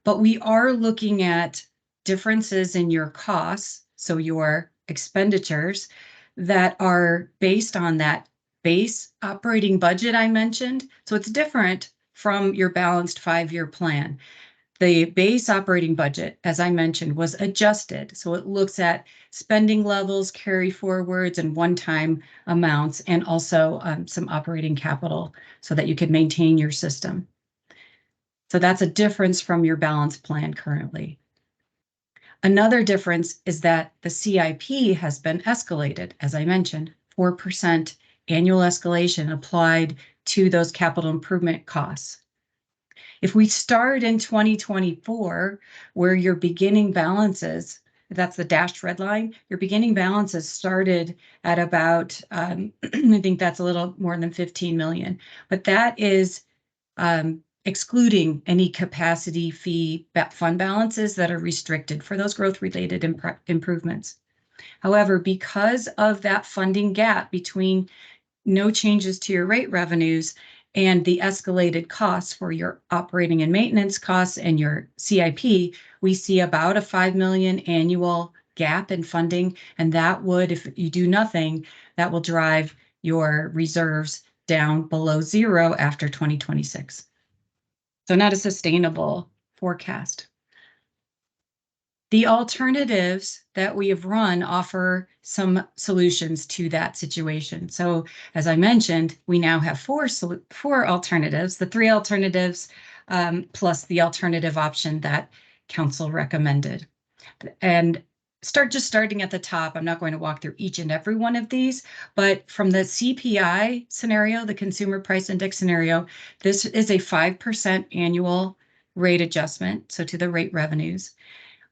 But we are looking at differences in your costs, so your expenditures, that are based on that base operating budget I mentioned. So it's different from your balanced 5-year plan. The base operating budget, as I mentioned, was adjusted. So it looks at spending levels, carry forwards, and one-time amounts, and also some operating capital so that you can maintain your system. So that's a difference from your balance plan currently. Another difference is that the CIP has been escalated, as I mentioned, 4% annual escalation applied to those capital improvement costs. If we start in 2024, where your beginning balances, that's the dashed red line, your beginning balances started at about, I think that's a little more than 15 million, but that is excluding any capacity fee fund balances that are restricted for those growth-related improvements. However, because of that funding gap between no changes to your rate revenues and the escalated costs for your operating and maintenance costs and your CIP, we see about a 5 million annual gap in funding. And that would, if you do nothing, that will drive your reserves down below zero after 2026. So not a sustainable forecast. The alternatives that we have run offer some solutions to that situation. So as I mentioned, we now have four alternatives, the 3 alternatives plus the alternative option that council recommended. And starting at the top, I'm not going to walk through each and every one of these, but from the CPI scenario, the Consumer Price Index scenario, this is a 5% annual rate adjustment, so to the rate revenues.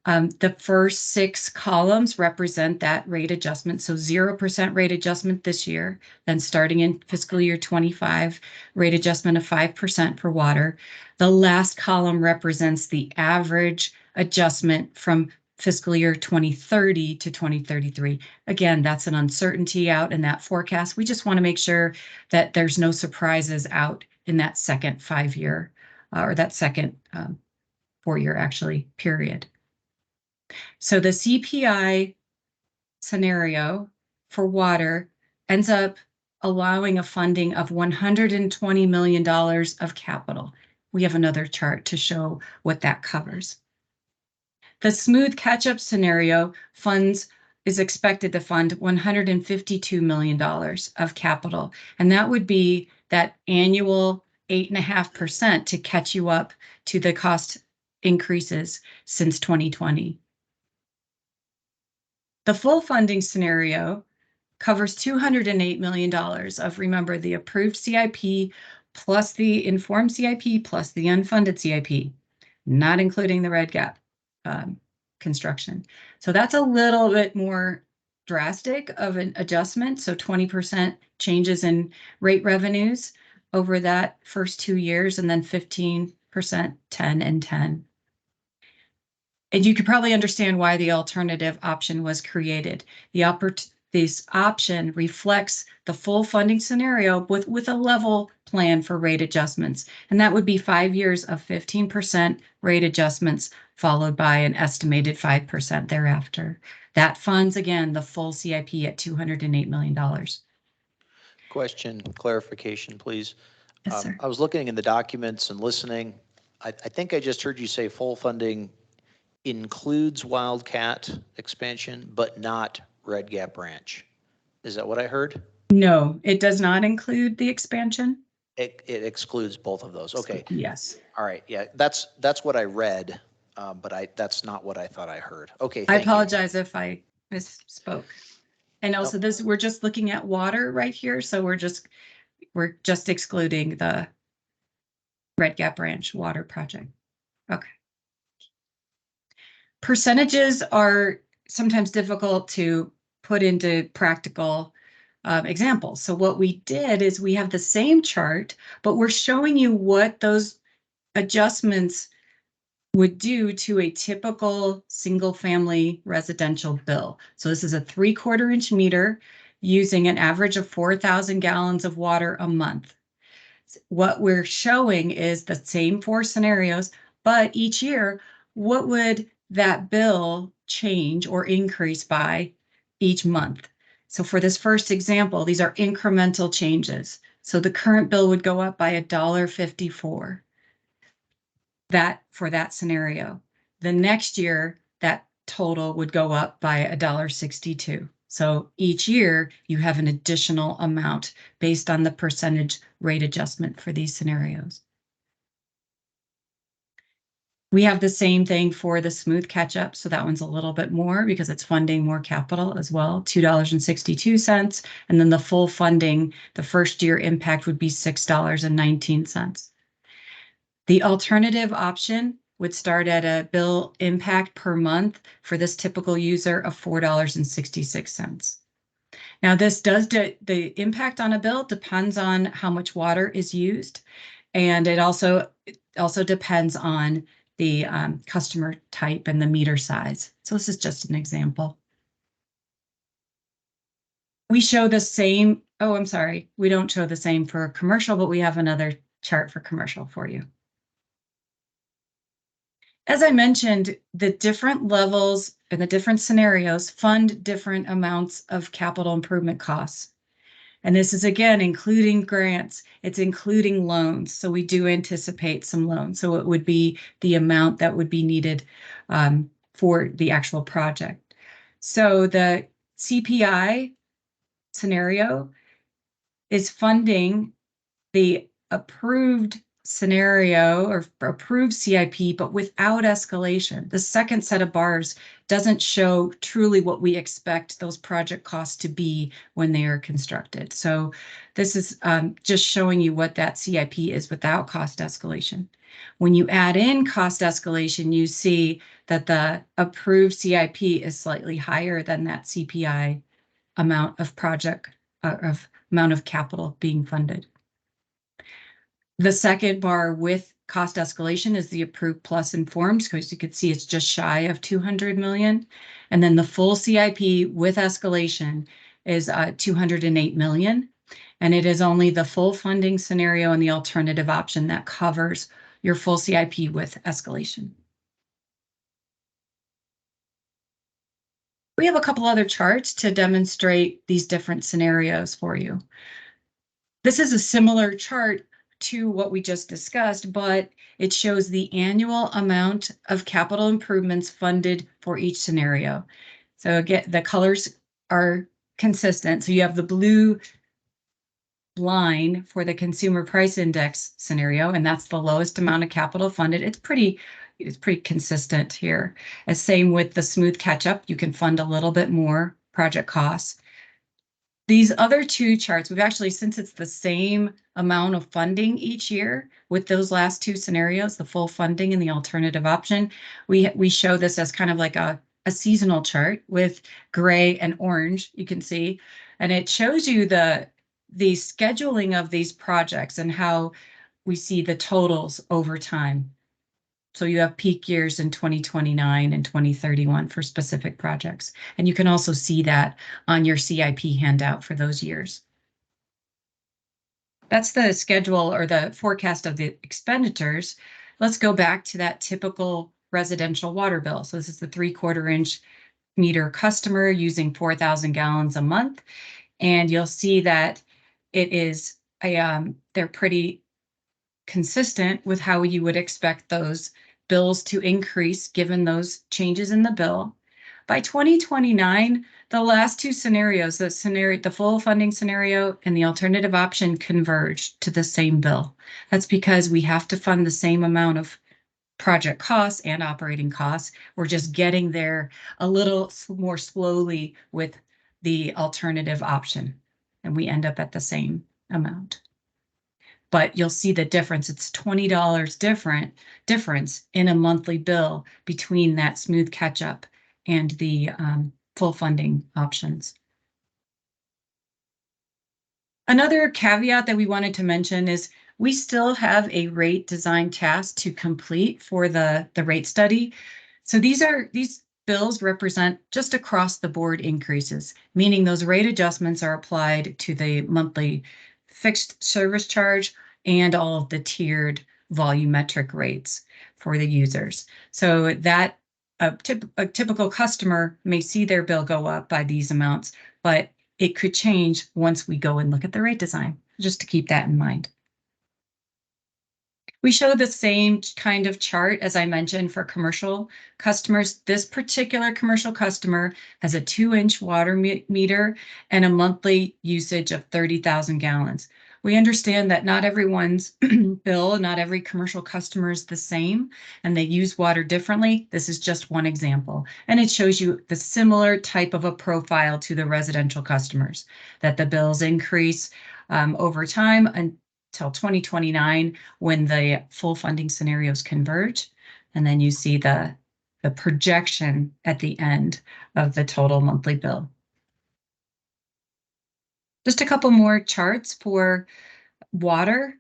The first 6 columns represent that rate adjustment. So 0% rate adjustment this year, then starting in fiscal year 25, rate adjustment of 5% for water. The last column represents the average adjustment from fiscal year 2030 to 2033. Again, that's an uncertainty out in that forecast. We just want to make sure that there's no surprises out in that second 5-year or that second 4-year actually period. So the CPI scenario for water ends up allowing a funding of $120 million of capital. We have another chart to show what that covers. The smooth catch-up scenario is expected to fund $152 million of capital, and that would be that annual 8.5% to catch you up to the cost increases since 2020. The full funding scenario covers $208 million of, remember, the approved CIP plus the informed CIP plus the unfunded CIP, not including the red gap construction. So that's a little bit more drastic of an adjustment. So 20% changes in rate revenues over that first 2 years, and then 15%, 10 and 10. And you could probably understand why the alternative option was created. This option reflects the full funding scenario with a level plan for rate adjustments. And that would be 5 years of 15% rate adjustments, followed by an estimated 5% thereafter. That funds, again, the full CIP at $208 million. Question, clarification, please. Yes, sir. I was looking in the documents and listening. I think I just heard you say full funding includes Wildcat expansion, but not Red Gap Ranch. Is that what I heard? No, it does not include the expansion. It excludes both of those. Okay. Yes. All right. Yeah, that's what I read, but that's not what I thought I heard. Okay. I Thank you. apologize if I misspoke. And also we're just looking at water right here. So we're just excluding the Red Gap Ranch water project. Okay. Percentages are sometimes difficult to put into practical examples. So what we did is we have the same chart, but we're showing you what those adjustments would do to a typical single-family residential bill. So this is a 3/4-inch meter using an average of 4,000 gallons of water a month. What we're showing is the same 4 scenarios, but each year, what would that bill change or increase by each month? So for this first example, these are incremental changes. So the current bill would go up by $1.54. for that scenario. The next year, that total would go up by $1.62. So each year you have an additional amount based on the percentage rate adjustment for these scenarios. We have the same thing for the smooth catch up. So that one's a little bit more because it's funding more capital as well, $2.62. And then the full funding, the first year impact would be $6.19. The alternative option would start at a bill impact per month for this typical user of $4.66. Now, this does the impact on a bill depends on how much water is used, and it also depends on the customer type and the meter size. So this is just an example. We show the same. Oh, I'm sorry. We don't show the same for commercial, but we have another chart for commercial for you. As I mentioned, the different levels and the different scenarios fund different amounts of capital improvement costs. And this is, again, including grants. It's including loans. So we do anticipate some loans. So it would be the amount that would be needed for the actual project. So the CPI scenario is funding the approved scenario or approved CIP, but without escalation. The second set of bars doesn't show truly what we expect those project costs to be when they are constructed. So this is just showing you what that CIP is without cost escalation. When you add in cost escalation, you see that the approved CIP is slightly higher than that CPI amount of amount of capital being funded. The second bar with cost escalation is the approved plus informed, because you can see it's just shy of 200 million. And then the full CIP with escalation is 208 million. And it is only the full funding scenario and the alternative option that covers your full CIP with escalation. We have a couple other charts to demonstrate these different scenarios for you. This is a similar chart to what we just discussed, but it shows the annual amount of capital improvements funded for each scenario. So again, the colors are consistent. So you have the blue line for the consumer price index scenario, and that's the lowest amount of capital funded. It's pretty consistent here. As same with the smooth catch up, you can fund a little bit more project costs. These other two charts, we've actually, since it's the same amount of funding each year with those last two scenarios, the full funding and the alternative option, we show this as kind of like a seasonal chart with gray and orange, you can see, and it shows you the scheduling of these projects and how we see the totals over time. So you have peak years in 2029 and 2031 for specific projects. And you can also see that on your CIP handout for those years. That's the schedule or the forecast of the expenditures. Let's go back to that typical residential water bill. So this is the 3/4 inch meter customer using 4,000 gallons a month. And you'll see that it is they're pretty consistent with how you would expect those bills to increase given those changes in the bill. By 2029, the last two scenarios, the full funding scenario and the alternative option converge to the same bill. That's because we have to fund the same amount of project costs and operating costs. We're just getting there a little more slowly with the alternative option, and we end up at the same amount. But you'll see the difference. It's $20 difference in a monthly bill between that smooth catch up and the full funding options. Another caveat that we wanted to mention is we still have a rate design task to complete for the rate study. So these bills represent just across the board increases, meaning those rate adjustments are applied to the monthly fixed service charge and all of the tiered volumetric rates for the users. So that a typical customer may see their bill go up by these amounts, but it could change once we go and look at the rate design, just to keep that in mind. We show the same kind of chart as I mentioned for commercial customers. This particular commercial customer has a 2-inch water meter and a monthly usage of 30,000 gallons. We understand that not everyone's bill, not every commercial customer is the same, and they use water differently. This is just one example. And it shows you the similar type of a profile to the residential customers, that the bills increase over time until 2029 when the full funding scenarios converge. And then you see the projection at the end of the total monthly bill. Just a couple more charts for water.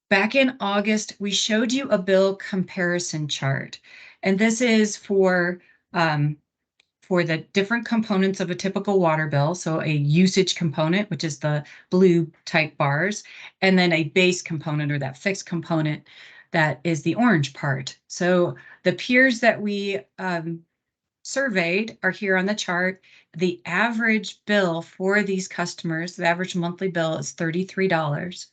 Back in August, we showed you a bill comparison chart, and this is for the different components of a typical water bill. So a usage component, which is the blue type bars, and then a base component or that fixed component that is the orange part. So the peers that we surveyed are here on the chart. The average bill for these customers, the average monthly bill is $33.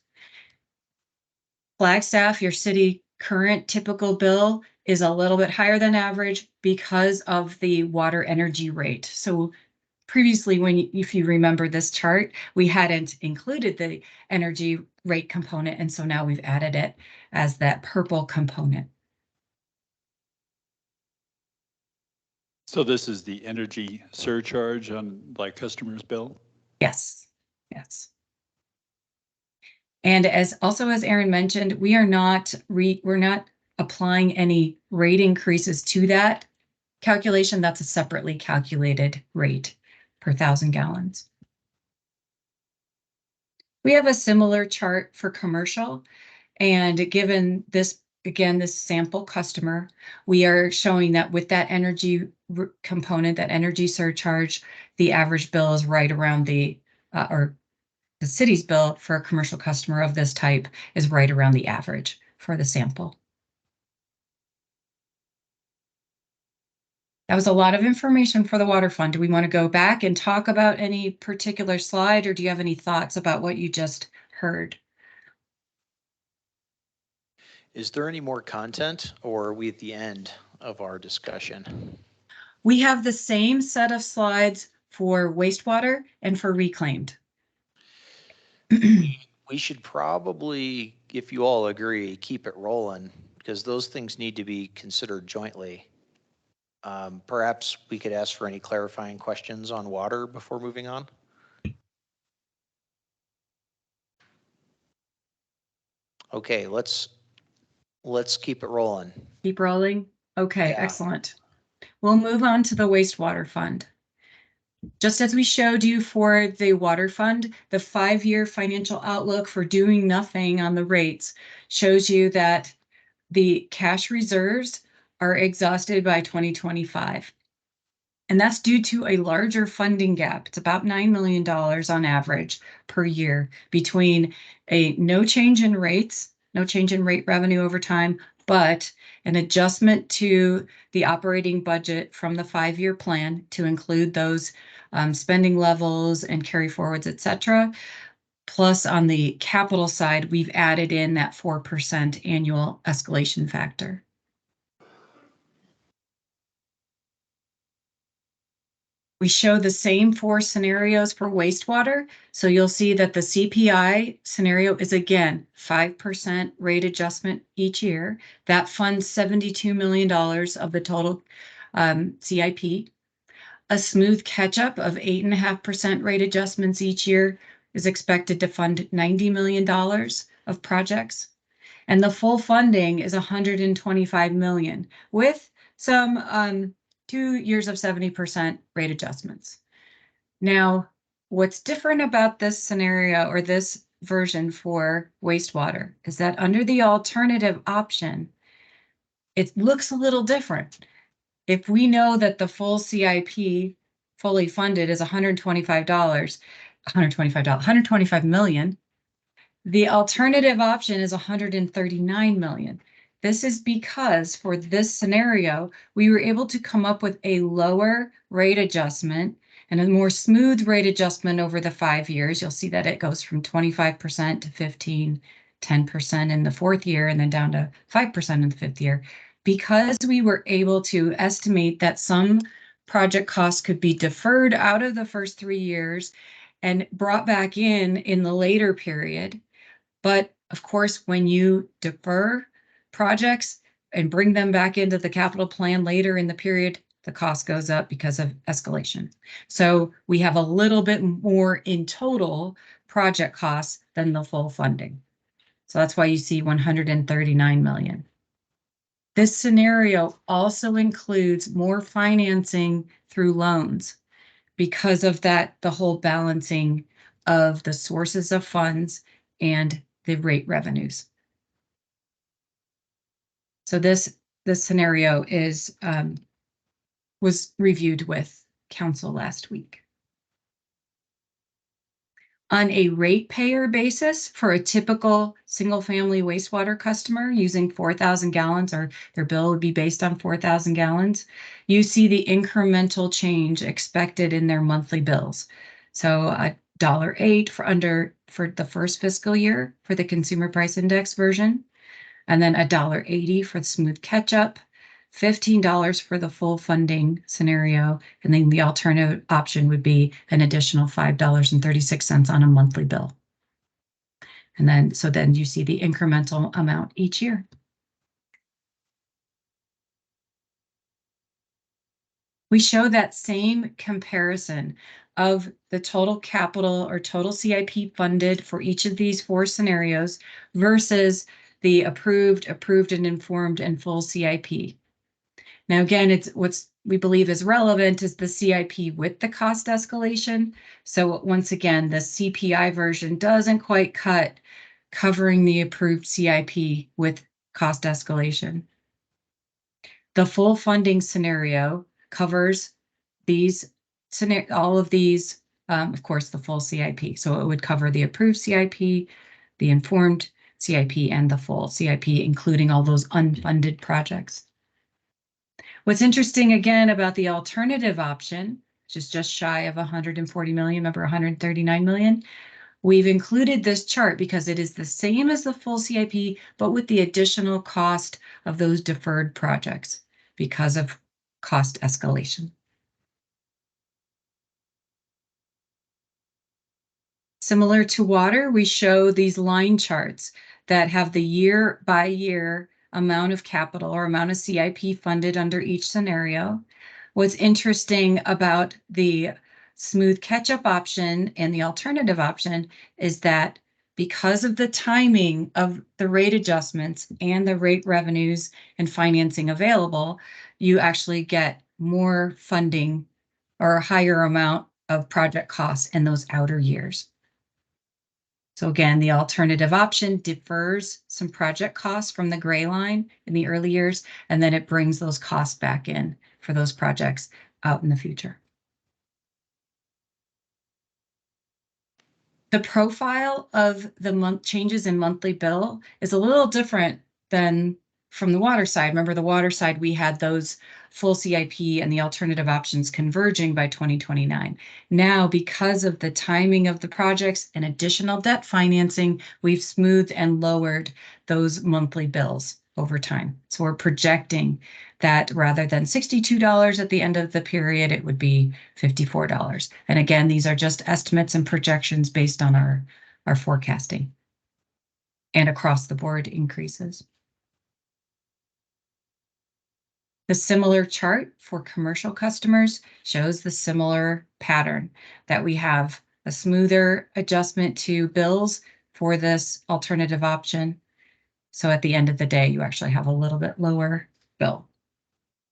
Flagstaff, your city current typical bill is a little bit higher than average because of the water energy rate. So previously, if you remember this chart, we hadn't included the energy rate component, and so now we've added it as that purple component. So this is the energy surcharge on like customers' bill? Yes, yes. And as Aaron mentioned, we're not applying any rate increases to that calculation. That's a separately calculated rate per 1,000 gallons. We have a similar chart for commercial, and given this, again, this sample customer, we are showing that with that energy component, that energy surcharge, the average bill is right around the city's bill for a commercial customer of this type is right around the average for the sample. That was a lot of information for the water fund. Do we want to go back and talk about any particular slide, or do you have any thoughts about what you just heard? Is there any more content, or are we at the end of our discussion? We have the same set of slides for wastewater and for reclaimed. We should probably, if you all agree, keep it rolling, because those things need to be considered jointly. Perhaps we could ask for any clarifying questions on water before moving on. Okay, let's keep it rolling. Keep rolling? Okay, Yeah. excellent. We'll move on to the wastewater fund. Just as we showed you for the water fund, the 5-year financial outlook for doing nothing on the rates shows you that the cash reserves are exhausted by 2025. And that's due to a larger funding gap. It's about $9 million on average per year between a no change in rates, no change in rate revenue over time, but an adjustment to the operating budget from the 5-year plan to include those spending levels and carry forwards, et cetera. Plus on the capital side, we've added in that 4% annual escalation factor. We show the same 4 scenarios for wastewater. So you'll see that the CPI scenario is again 5% rate adjustment each year. That funds $72 million of the total CIP. A smooth catch-up of 8.5% rate adjustments each year is expected to fund $90 million of projects. And the full funding is $125 million with some 2 years of 70% rate adjustments. Now, what's different about this scenario or this version for wastewater is that under the alternative option, it looks a little different. If we know that the full CIP fully funded is $125 million, the alternative option is $139 million. This is because for this scenario, we were able to come up with a lower rate adjustment and a more smooth rate adjustment over the 5 years. You'll see that it goes from 25% to 15 10% in the fourth year, and then down to 5% in the fifth year, because we were able to estimate that some project costs could be deferred out of the first 3 years and brought back in the later period. But of course, when you defer projects and bring them back into the capital plan later in the period, the cost goes up because of escalation. So we have a little bit more in total project costs than the full funding. So that's why you see 139 million. This scenario also includes more financing through loans because of that, the whole balancing of the sources of funds and the rate revenues. So this scenario is was reviewed with council last week. On a ratepayer basis, for a typical single-family wastewater customer using 4,000 gallons, or their bill would be based on 4,000 gallons, you see the incremental change expected in their monthly bills. So $1.08 for the first fiscal year for the Consumer Price Index version, and then $1.80 for the smooth catch-up, $15 for the full funding scenario, and then the alternative option would be an additional $5.36 on a monthly bill. And then, so then you see the incremental amount each year. We show that same comparison of the total capital or total CIP funded for each of these 4 scenarios versus the approved, and informed, and full CIP. Now, again, it's what's we believe is relevant is the CIP with the cost escalation. So once again, the CPI version doesn't quite cut covering the approved CIP with cost escalation. The full funding scenario covers all of these, of course, the full CIP. So it would cover the approved CIP, the informed CIP, and the full CIP, including all those unfunded projects. What's interesting again about the alternative option, which is just shy of 140 million, remember 139 million, we've included this chart because it is the same as the full CIP, but with the additional cost of those deferred projects because of cost escalation. Similar to water, we show these line charts that have the year by year amount of capital or amount of CIP funded under each scenario. What's interesting about the smooth catch-up option and the alternative option is that because of the timing of the rate adjustments and the rate revenues and financing available, you actually get more funding or a higher amount of project costs in those outer years. So again, the alternative option defers some project costs from the gray line in the early years, and then it brings those costs back in for those projects out in the future. The profile of the changes in monthly bill is a little different than from the water side. Remember, the water side, we had those full CIP and the alternative options converging by 2029. Now, because of the timing of the projects and additional debt financing, we've smoothed and lowered those monthly bills over time. So we're projecting that rather than $62 at the end of the period, it would be $54. And again, these are just estimates and projections based on our forecasting and across the board increases. The similar chart for commercial customers shows the similar pattern that we have a smoother adjustment to bills for this alternative option. So at the end of the day, you actually have a little bit lower bill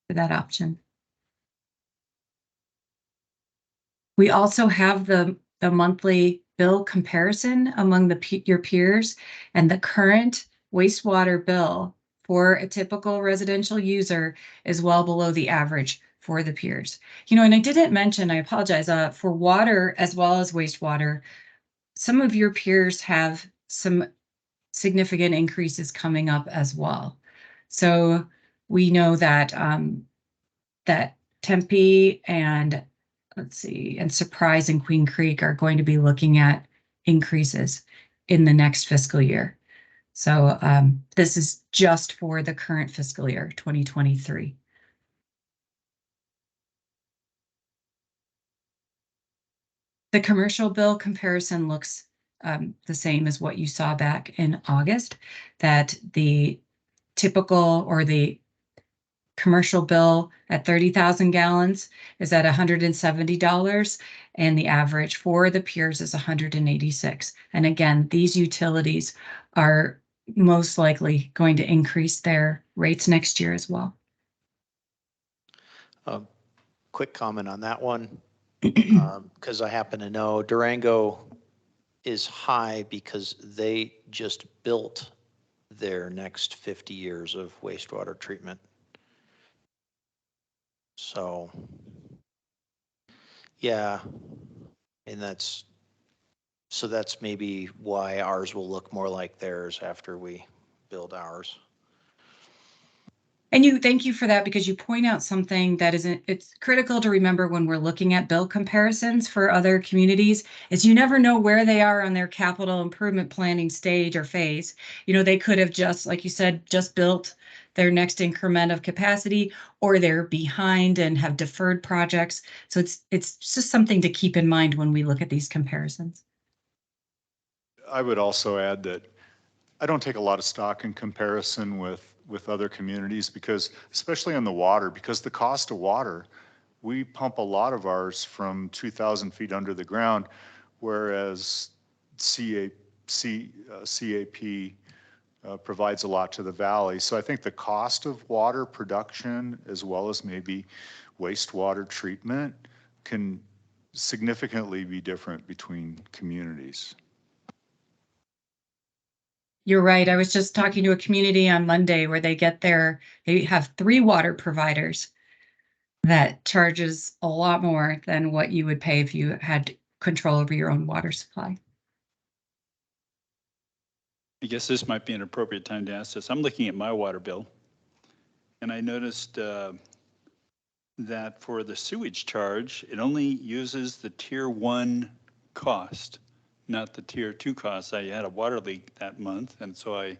for that option. We also have the monthly bill comparison among your peers, and the current wastewater bill for a typical residential user is well below the average for the peers. You know, and I didn't mention, I apologize, for water as well as wastewater, some of your peers have some significant increases coming up as well. So we know that that Tempe and and Surprise and Queen Creek are going to be looking at increases in the next fiscal year. So this is just for the current fiscal year, 2023. The commercial bill comparison looks the same as what you saw back in August, that the typical or the commercial bill at 30,000 gallons is at $170, and the average for the peers is 186. And again, these utilities are most likely going to increase their rates next year as well. Quick comment on that one, because I happen to know Durango is high because they just built their next 50 years of wastewater treatment. So, yeah, and that's maybe why ours will look more like theirs after we build ours. And thank you for that, because you point out something that it's critical to remember when we're looking at bill comparisons for other communities, is you never know where they are on their capital improvement planning stage or phase. You know, they could have just, like you said, just built their next increment of capacity, or they're behind and have deferred projects. So it's just something to keep in mind when we look at these comparisons. I would also add that I don't take a lot of stock in comparison with other communities, because especially on the water, because the cost of water, we pump a lot of ours from 2,000 feet under the ground, whereas CAP provides a lot to the valley. So I think the cost of water production, as well as maybe wastewater treatment, can significantly be different between communities. You're right. I was just talking to a community on Monday where they have 3 water providers that charges a lot more than what you would pay if you had control over your own water supply. I guess this might be an appropriate time to ask this. I'm looking at my water bill, and I noticed that for the sewage charge, it only uses the tier 1 cost, not the tier 2 costs. I had a water leak that month, and so I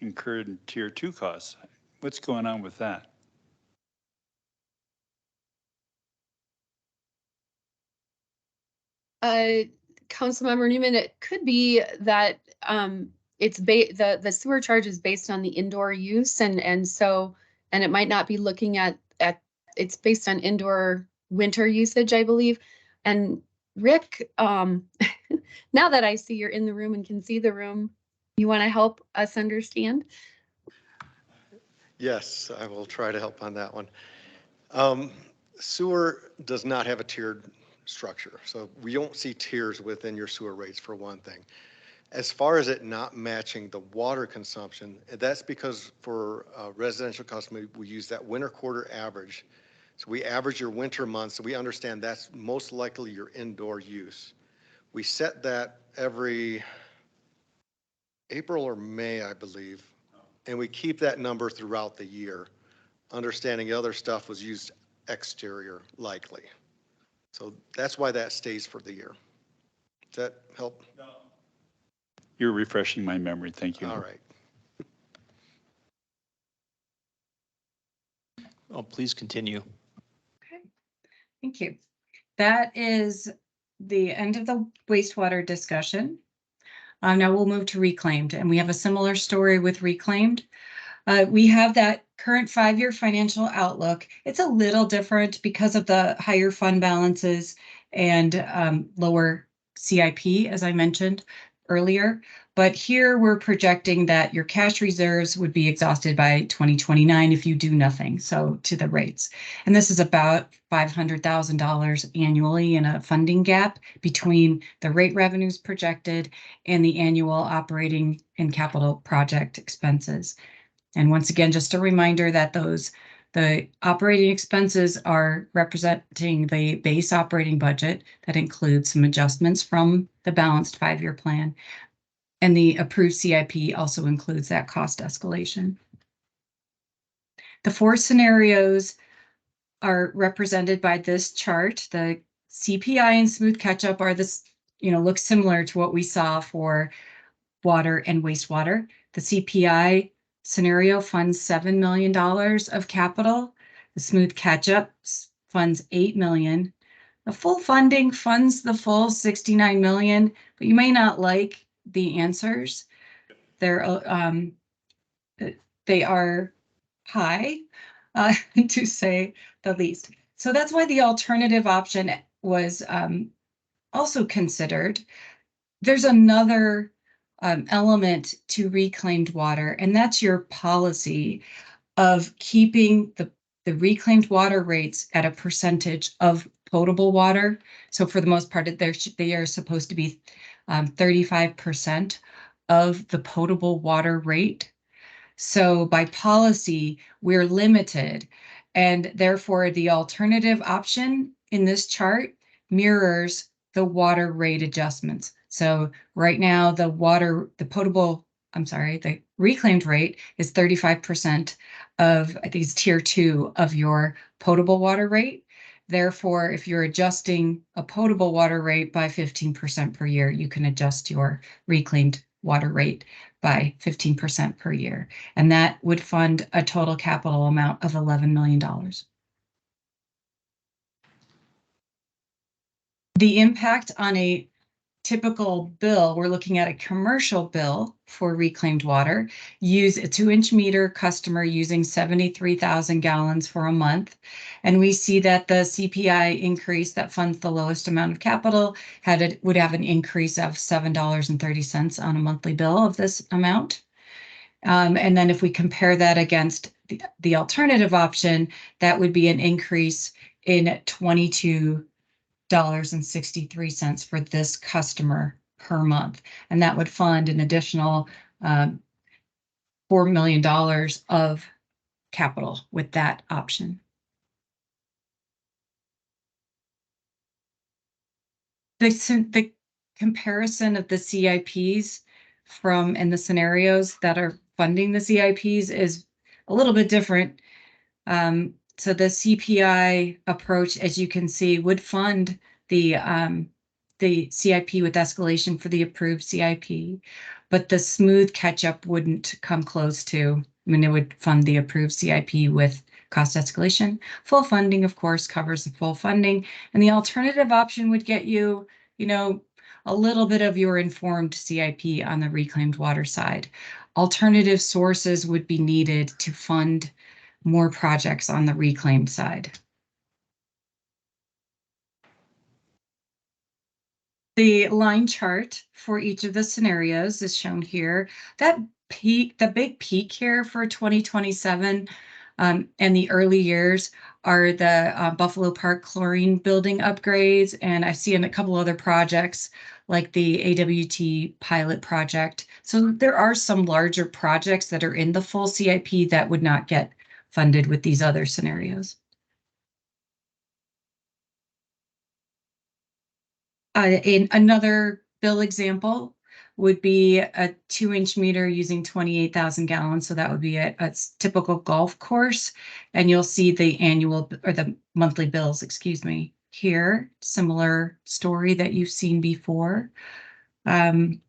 incurred tier 2 costs. What's going on with that? Councilmember Newman, it could be that the sewer charge is based on the indoor use, and it might not be looking at it's based on indoor winter usage, I believe. And Rick, now that I see you're in the room and can see the room, you want to help us understand? Yes, I will try to help on that one. Sewer does not have a tiered structure, so we don't see tiers within your sewer rates, for one thing. As far as it not matching the water consumption, that's because for residential customers, we use that winter quarter average. So we average your winter months, so we understand that's most likely your indoor use. We set that every April or May, I believe, and we keep that number throughout the year, understanding other stuff was used exterior likely. So that's why that stays for the year. Does that help? No. You're refreshing my memory. Thank you. All right. Oh, please continue. Okay, thank you. That is the end of the wastewater discussion. Now we'll move to reclaimed, and we have a similar story with reclaimed. We have that current 5-year financial outlook. It's a little different because of the higher fund balances and lower CIP, as I mentioned earlier. But here we're projecting that your cash reserves would be exhausted by 2029 if you do nothing, so to the rates. And this is about $500,000 annually in a funding gap between the rate revenues projected and the annual operating and capital project expenses. And once again, just a reminder that the operating expenses are representing the base operating budget that includes some adjustments from the balanced 5-year plan. And the approved CIP also includes that cost escalation. The 4 scenarios are represented by this chart. The CPI and smooth catch-up are look similar to what we saw for water and wastewater. The CPI scenario funds $7 million of capital. The smooth catch-up funds $8 million. The full funding funds the full $69 million, but you may not like the answers. They are high, to say the least. So that's why the alternative option was also considered. There's another element to reclaimed water, and that's your policy of keeping the reclaimed water rates at a percentage of potable water. So for the most part, they are supposed to be 35% of the potable water rate. So by policy, we're limited, and therefore the alternative option in this chart mirrors the water rate adjustments. So right now, the reclaimed rate is 35% of, I think it's tier 2 of your potable water rate. Therefore, if you're adjusting a potable water rate by 15% per year, you can adjust your reclaimed water rate by 15% per year. And that would fund a total capital amount of $11 million. The impact on a typical bill, we're looking at a commercial bill for reclaimed water, use a 2-inch meter customer using 73,000 gallons for a month. And we see that the CPI increase that funds the lowest amount of capital would have an increase of $7.30 on a monthly bill of this amount. And then if we compare that against the alternative option, that would be an increase in $22.63 for this customer per month. And that would fund an additional $4 million of capital with that option. The comparison of the CIPs and the scenarios that are funding the CIPs is a little bit different. So the CPI approach, as you can see, would fund the CIP with escalation for the approved CIP, but the smooth catch-up wouldn't come close to. I mean, it would fund the approved CIP with cost escalation. Full funding, of course, covers the full funding, and the alternative option would get you, a little bit of your informed CIP on the reclaimed water side. Alternative sources would be needed to fund more projects on the reclaimed side. The line chart for each of the scenarios is shown here. The big peak here for 2027 and the early years are the Buffalo Park chlorine building upgrades. And I see in a couple other projects like the AWT pilot project. So there are some larger projects that are in the full CIP that would not get funded with these other scenarios. In another bill example would be a 2-inch meter using 28,000 gallons. So that would be a typical golf course. And you'll see the annual or the monthly bills, here. Similar story that you've seen before. Same,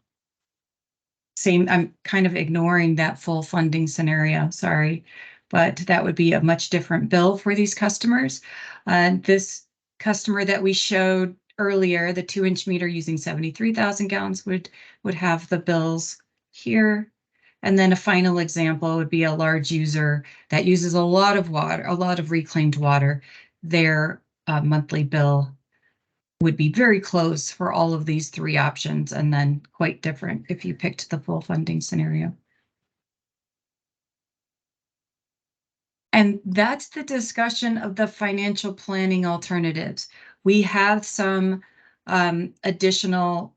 I'm kind of ignoring that full funding scenario, sorry, but that would be a much different bill for these customers. This customer that we showed earlier, the 2-inch meter using 73,000 gallons would have the bills here. And then a final example would be a large user that uses a lot of water, a lot of reclaimed water. Their monthly bill would be very close for all of these 3 options, and then quite different if you picked the full funding scenario. And that's the discussion of the financial planning alternatives. We have some additional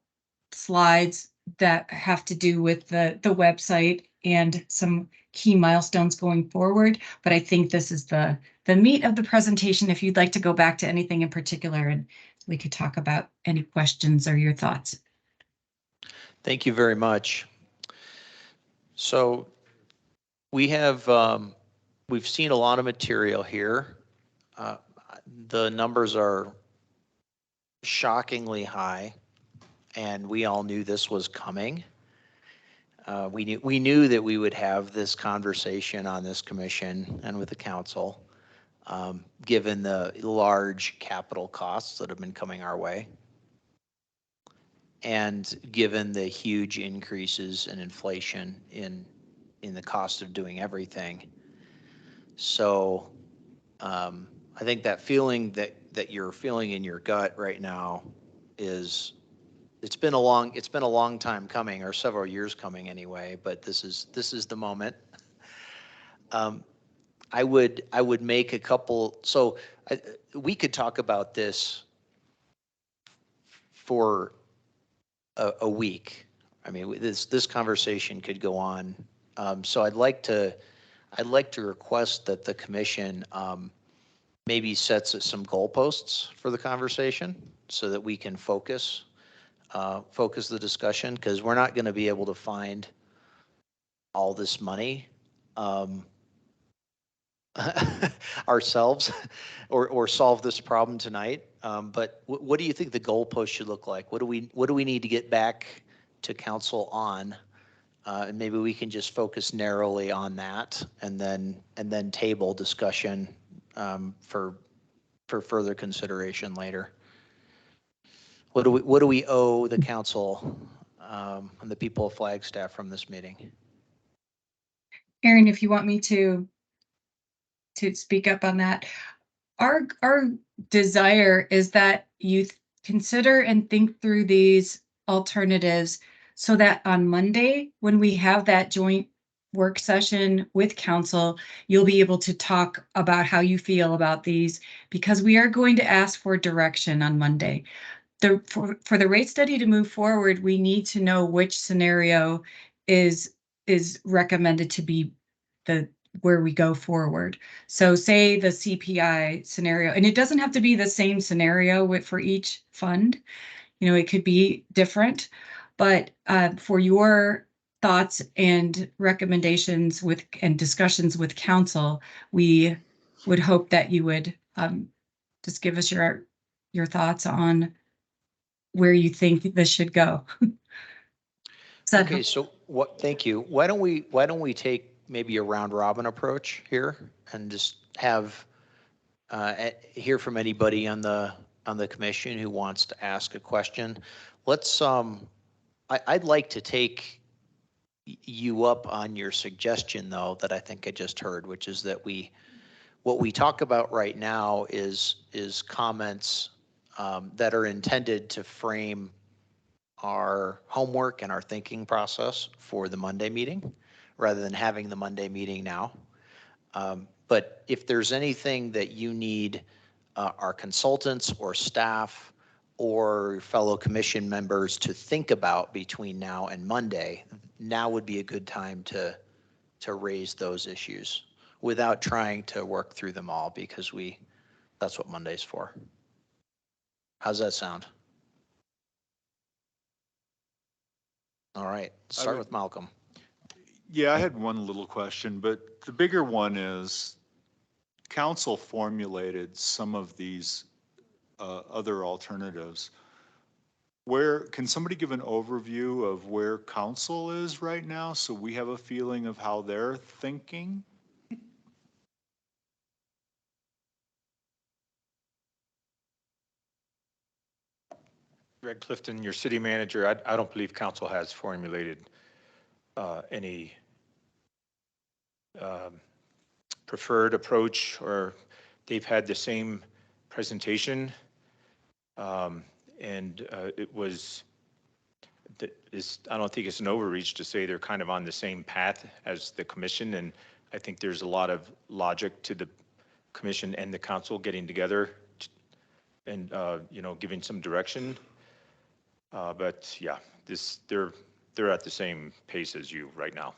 slides that have to do with the website and some key milestones going forward, but I think this is the meat of the presentation. If you'd like to go back to anything in particular, and we could talk about any questions or your thoughts. Thank you very much. So we have, we've seen a lot of material here. The numbers are shockingly high, and we all knew this was coming. We knew that we would have this conversation on this commission and with the council, given the large capital costs that have been coming our way, and given the huge increases in inflation in the cost of doing everything. So I think that feeling that you're feeling in your gut right now is, it's been a long time coming, or several years coming anyway, but this is the moment. I would make a couple, so we could talk about this for a week. I mean, this conversation could go on. So I'd like to request that the commission maybe sets some goalposts for the conversation so that we can focus the discussion, because we're not going to be able to find all this money ourselves or solve this problem tonight. But what do you think the goalpost should look like? What do we need to get back to council on? And maybe we can just focus narrowly on that, and then table discussion for further consideration later. What do we owe the council and the people of Flagstaff from this meeting? Aaron, if you want me to speak up on that, our desire is that you consider and think through these alternatives so that on Monday, when we have that joint work session with council, you'll be able to talk about how you feel about these, because we are going to ask for direction on Monday. For the rate study to move forward, we need to know which scenario is recommended to be where we go forward. So say the CPI scenario, and it doesn't have to be the same scenario for each fund. You know, it could be different, but for your thoughts and recommendations and discussions with council, we would hope that you would just give us your thoughts on where you think this should go. Okay, so thank you. Why don't we take maybe a round robin approach here and just have hear from anybody on the commission who wants to ask a question. Let's I'd like to take you up on your suggestion, though, that I think I just heard, which is that what we talk about right now is comments that are intended to frame our homework and our thinking process for the Monday meeting, rather than having the Monday meeting now. But if there's anything that you need our consultants or staff or fellow commission members to think about between now and Monday, now would be a good time to raise those issues without trying to work through them all, because that's what Monday's for. How's that sound? All right, start with Malcolm. Yeah, I had one little question, but the bigger one is council formulated some of these other alternatives. Where can somebody give an overview of where council is right now, so we have a feeling of how they're thinking? Greg Clifton, your city manager. I don't believe council has formulated any preferred approach, or they've had the same presentation. And it was, I don't think it's an overreach to say they're kind of on the same path as the commission. And I think there's a lot of logic to the commission and the council getting together and, giving some direction. But yeah, they're at the same pace as you right now.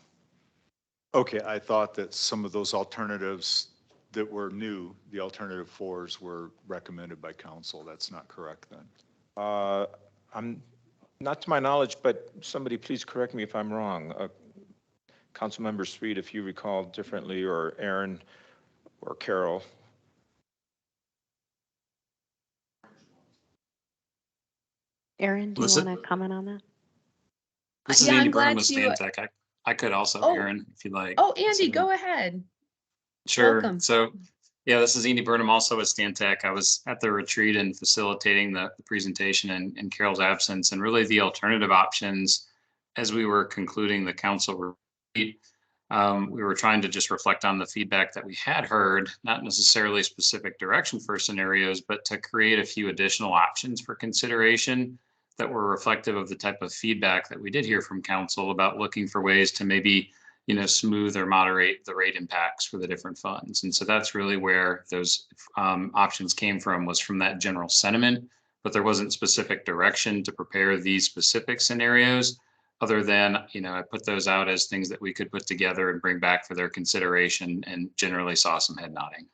Okay, I thought that some of those alternatives that were new, the alternative fours, were recommended by council. That's not correct then. I'm not to my knowledge, but somebody please correct me if I'm wrong. Councilmember Sweet, if you recall differently, or Aaron or Carol. Aaron, do you want to comment on that? This is Yeah, Andy I'm Burnham glad with you. Stantec. I could also, Oh. Aaron, if you'd like. Oh, Andy, go ahead. Sure. Welcome. So, yeah, this is Andy Burnham, also at Stantec. I was at the retreat and facilitating the presentation in Carol's absence, and really the alternative options as we were concluding the council retreat. We were trying to just reflect on the feedback that we had heard, not necessarily specific direction for scenarios, but to create a few additional options for consideration that were reflective of the type of feedback that we did hear from council about looking for ways to maybe, smooth or moderate the rate impacts for the different funds. And so that's really where those options came from, was from that general sentiment, but there wasn't specific direction to prepare these specific scenarios, other than, I put those out as things that we could put together and bring back for their consideration, and generally saw some head nodding.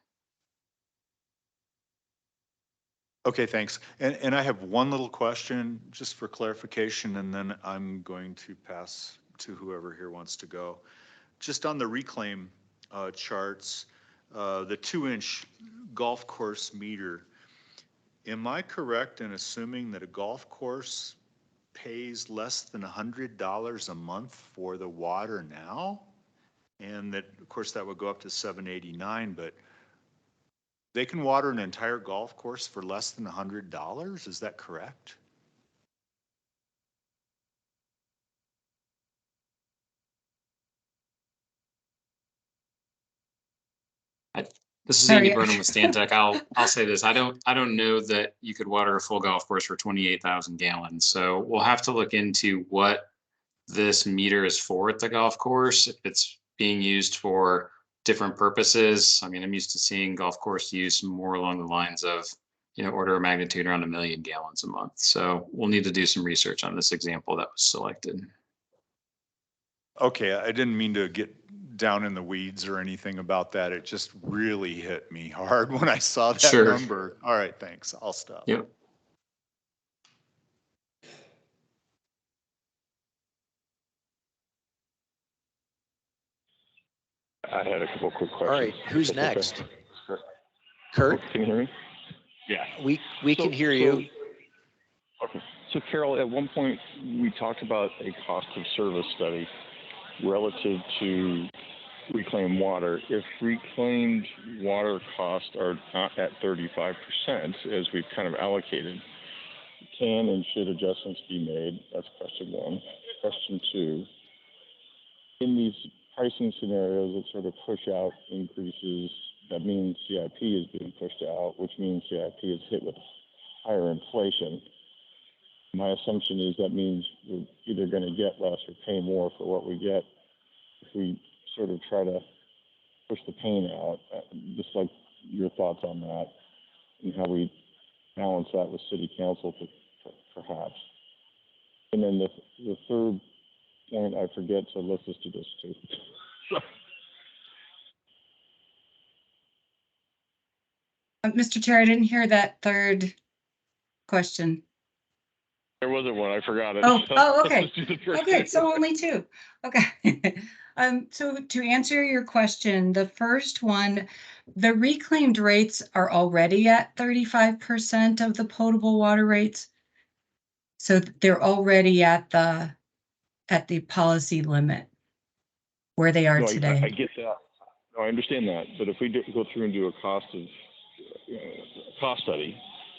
Okay, thanks. And I have one little question just for clarification, and then I'm going to pass to whoever here wants to go. Just on the reclaim charts, the 2-inch golf course meter, am I correct in assuming that a golf course pays less than $100 a month for the water now? And that, of course, that would go up to $789, but they can water an entire golf course for less than $100? Is that correct? This is Andy Burnham with Stantec. I'll say this. I don't know that you could water a full golf course for 28,000 gallons. So we'll have to look into what this meter is for at the golf course. If it's being used for different purposes. I mean, I'm used to seeing golf course use more along the lines of, order of magnitude around 1 million gallons a month. So we'll need to do some research on this example that was selected. Okay, I didn't mean to get down in the weeds or anything about that. It just really hit me hard when I saw that number. All right, thanks. I'll stop. Yep. I had a couple quick questions. All right, who's next? Kurt? Can you hear me? Yeah. We can hear you. Okay. So Carol, at one point we talked about a cost of service study relative to reclaimed water. If reclaimed water costs are not at 35%, as we've kind of allocated, can and should adjustments be made? That's question one. Question two, in these pricing scenarios that sort of push out increases, that means CIP is being pushed out, which means CIP is hit with higher inflation. My assumption is that means we're either going to get less or pay more for what we get if we sort of try to push the pain out. Just like your thoughts on that and how we balance that with city council perhaps. And then the third point I forget, so let's just do this too. Mr. Chair, I didn't hear that third question. There wasn't one, I forgot it. Oh, okay. Okay, so only two. Okay. So to answer your question, the first one, the reclaimed rates are already at 35% of the potable water rates. So they're already at the policy limit where they are today. I get that. No, I understand that. But if we go through and do a cost study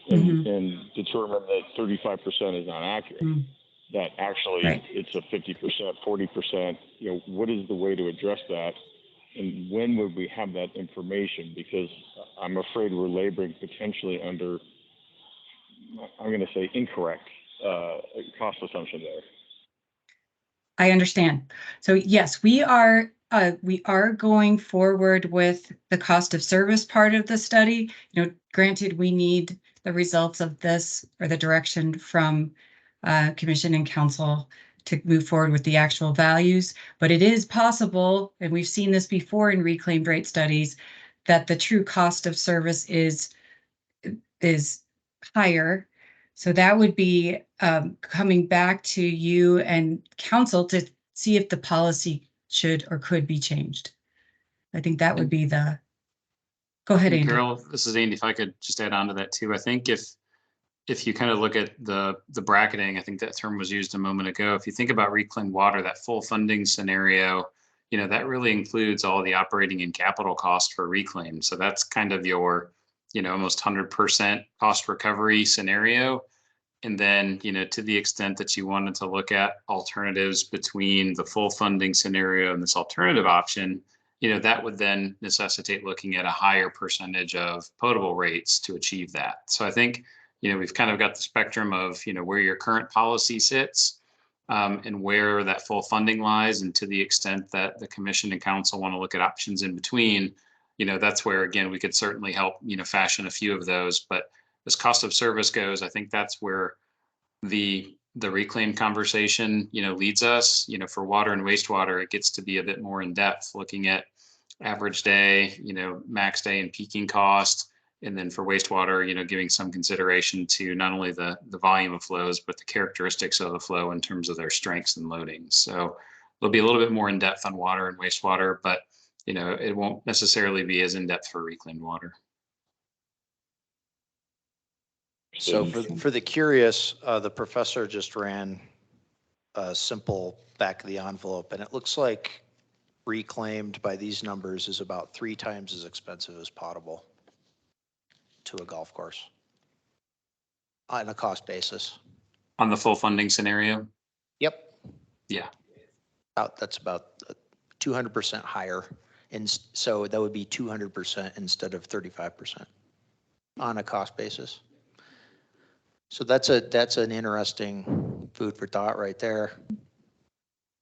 and determine that 35% is not accurate, that actually it's a 50%, 40%, what is the way to address that? And when would we have that information? Because I'm afraid we're laboring potentially under, I'm going to say, incorrect cost assumption there. I understand. So yes, we are going forward with the cost of service part of the study. Granted, we need the results of this or the direction from Commission and Council to move forward with the actual values, but it is possible, and we've seen this before in reclaimed rate studies, that the true cost of service is higher. So that would be coming back to you and council to see if the policy should or could be changed. I think that would be the, go ahead, Andy. Carol, this is Andy. If I could just add on to that too. I think if if you kind of look at the bracketing, I think that term was used a moment ago. If you think about reclaimed water, that full funding scenario, that really includes all the operating and capital cost for reclaim. So that's kind of your, almost 100% cost recovery scenario. And then, to the extent that you wanted to look at alternatives between the full funding scenario and this alternative option, that would then necessitate looking at a higher percentage of potable rates to achieve that. So I think, we've kind of got the spectrum of, where your current policy sits and where that full funding lies. And to the extent that the commission and council want to look at options in between, that's where, again, we could certainly help, fashion a few of those. But as cost of service goes, I think that's where the reclaim conversation, leads us. For water and wastewater, it gets to be a bit more in depth, looking at average day, max day and peaking cost. And then for wastewater, giving some consideration to not only the volume of flows, but the characteristics of the flow in terms of their strengths and loadings. So it'll be a little bit more in depth on water and wastewater, but it won't necessarily be as in depth for reclaimed water. So for the curious, the professor just ran a simple back of the envelope, and it looks like reclaimed by these numbers is about 3 times as expensive as potable to a golf course on a cost basis. On the full funding scenario? Yep. Yeah. That's about 200% higher. And so that would be 200% instead of 35% on a cost basis. So that's an interesting food for thought right there.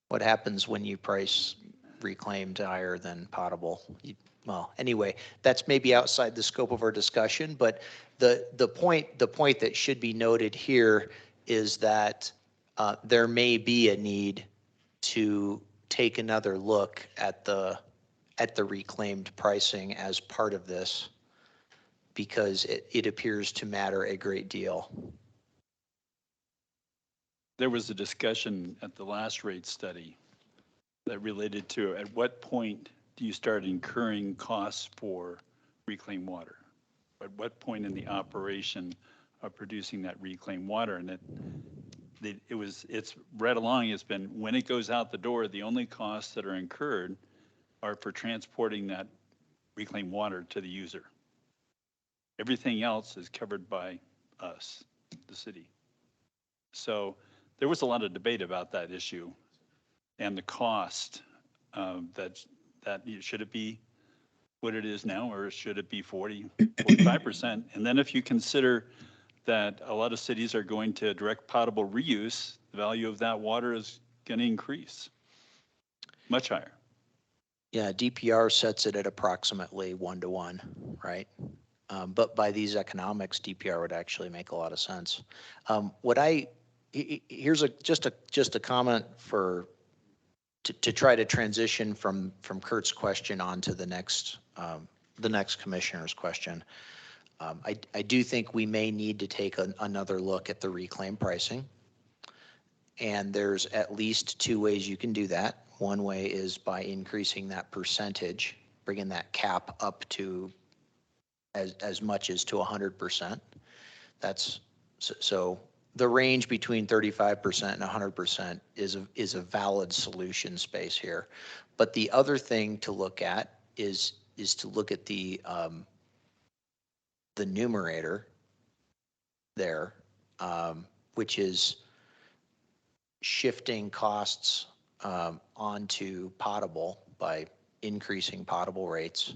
What happens when you price reclaimed higher than potable? Well, anyway, that's maybe outside the scope of our discussion, but the point that should be noted here is that there may be a need to take another look at the reclaimed pricing as part of this, because it appears to matter a great deal. There was a discussion at the last rate study that related to at what point do you start incurring costs for reclaimed water? At what point in the operation of producing that reclaimed water? And it's right along, it's been when it goes out the door, the only costs that are incurred are for transporting that reclaimed water to the user. Everything else is covered by us, the city. So there was a lot of debate about that issue and the cost that should it be what it is now, or should it be 45%? And then if you consider that a lot of cities are going to direct potable reuse, the value of that water is going to increase much higher. Yeah, DPR sets it at approximately 1-to-1, right? But by these economics, DPR would actually make a lot of sense. Here's just a comment to try to transition from Kurt's question on to the next commissioner's question. I do think we may need to take another look at the reclaim pricing, and there's at least 2 ways you can do that. One way is by increasing that percentage, bringing that cap up to as much as to 100%. That's so the range between 35% and 100% is a valid solution space here. But the other thing to look at is to look at the numerator there, which is shifting costs onto potable by increasing potable rates,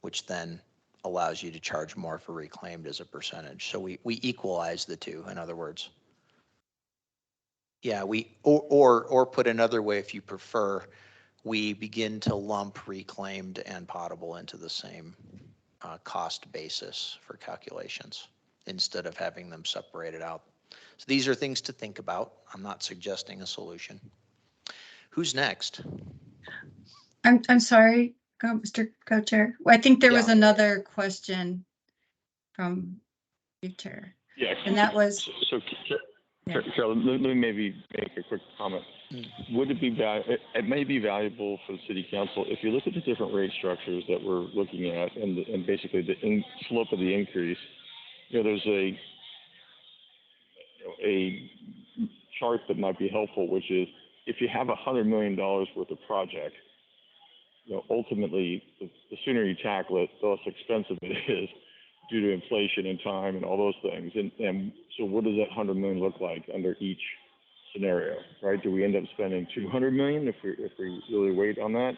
which then allows you to charge more for reclaimed as a percentage. So we equalize the two, in other words. Yeah, or put another way, if you prefer, we begin to lump reclaimed and potable into the same cost basis for calculations instead of having them separated out. So these are things to think about. I'm not suggesting a solution. Who's next? I'm sorry, Mr. Co-Chair. I think there was another question from you, Chair. Yeah. And that was. So Carol, let me maybe make a quick comment. Would it be it may be valuable for the city council if you look at the different rate structures that we're looking at and basically the slope of the increase. There's a chart that might be helpful, which is if you have $100 million worth of project, ultimately, the sooner you tackle it, the less expensive it is due to inflation and time and all those things. And so what does that 100 million look like under each scenario, right? Do we end up spending 200 million if we really wait on that?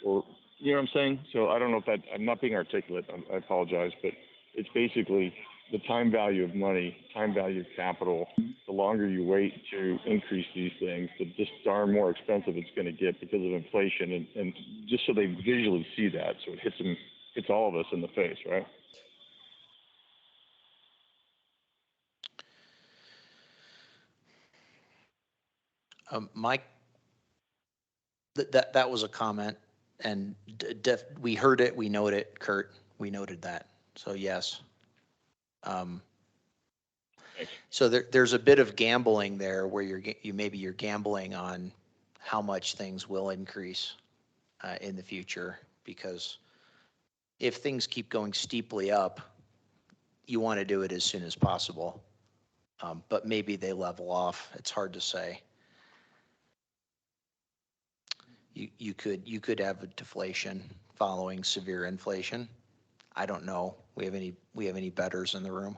Or, you know what I'm saying? So I don't know if I'm not being articulate, I apologize, but it's basically the time value of money, time value of capital. The longer you wait to increase these things, the just darn more expensive it's going to get because of inflation, and just so they visually see that, so it hits all of us in the face, right? Mike, that was a comment, and we heard it, we noted it, Kurt, we noted that. So yes. So there's a bit of gambling there where you're gambling on how much things will increase in the future, because if things keep going steeply up, you want to do it as soon as possible. But maybe they level off. It's hard to say. You could have a deflation following severe inflation. I don't know. We have any bettors in the room?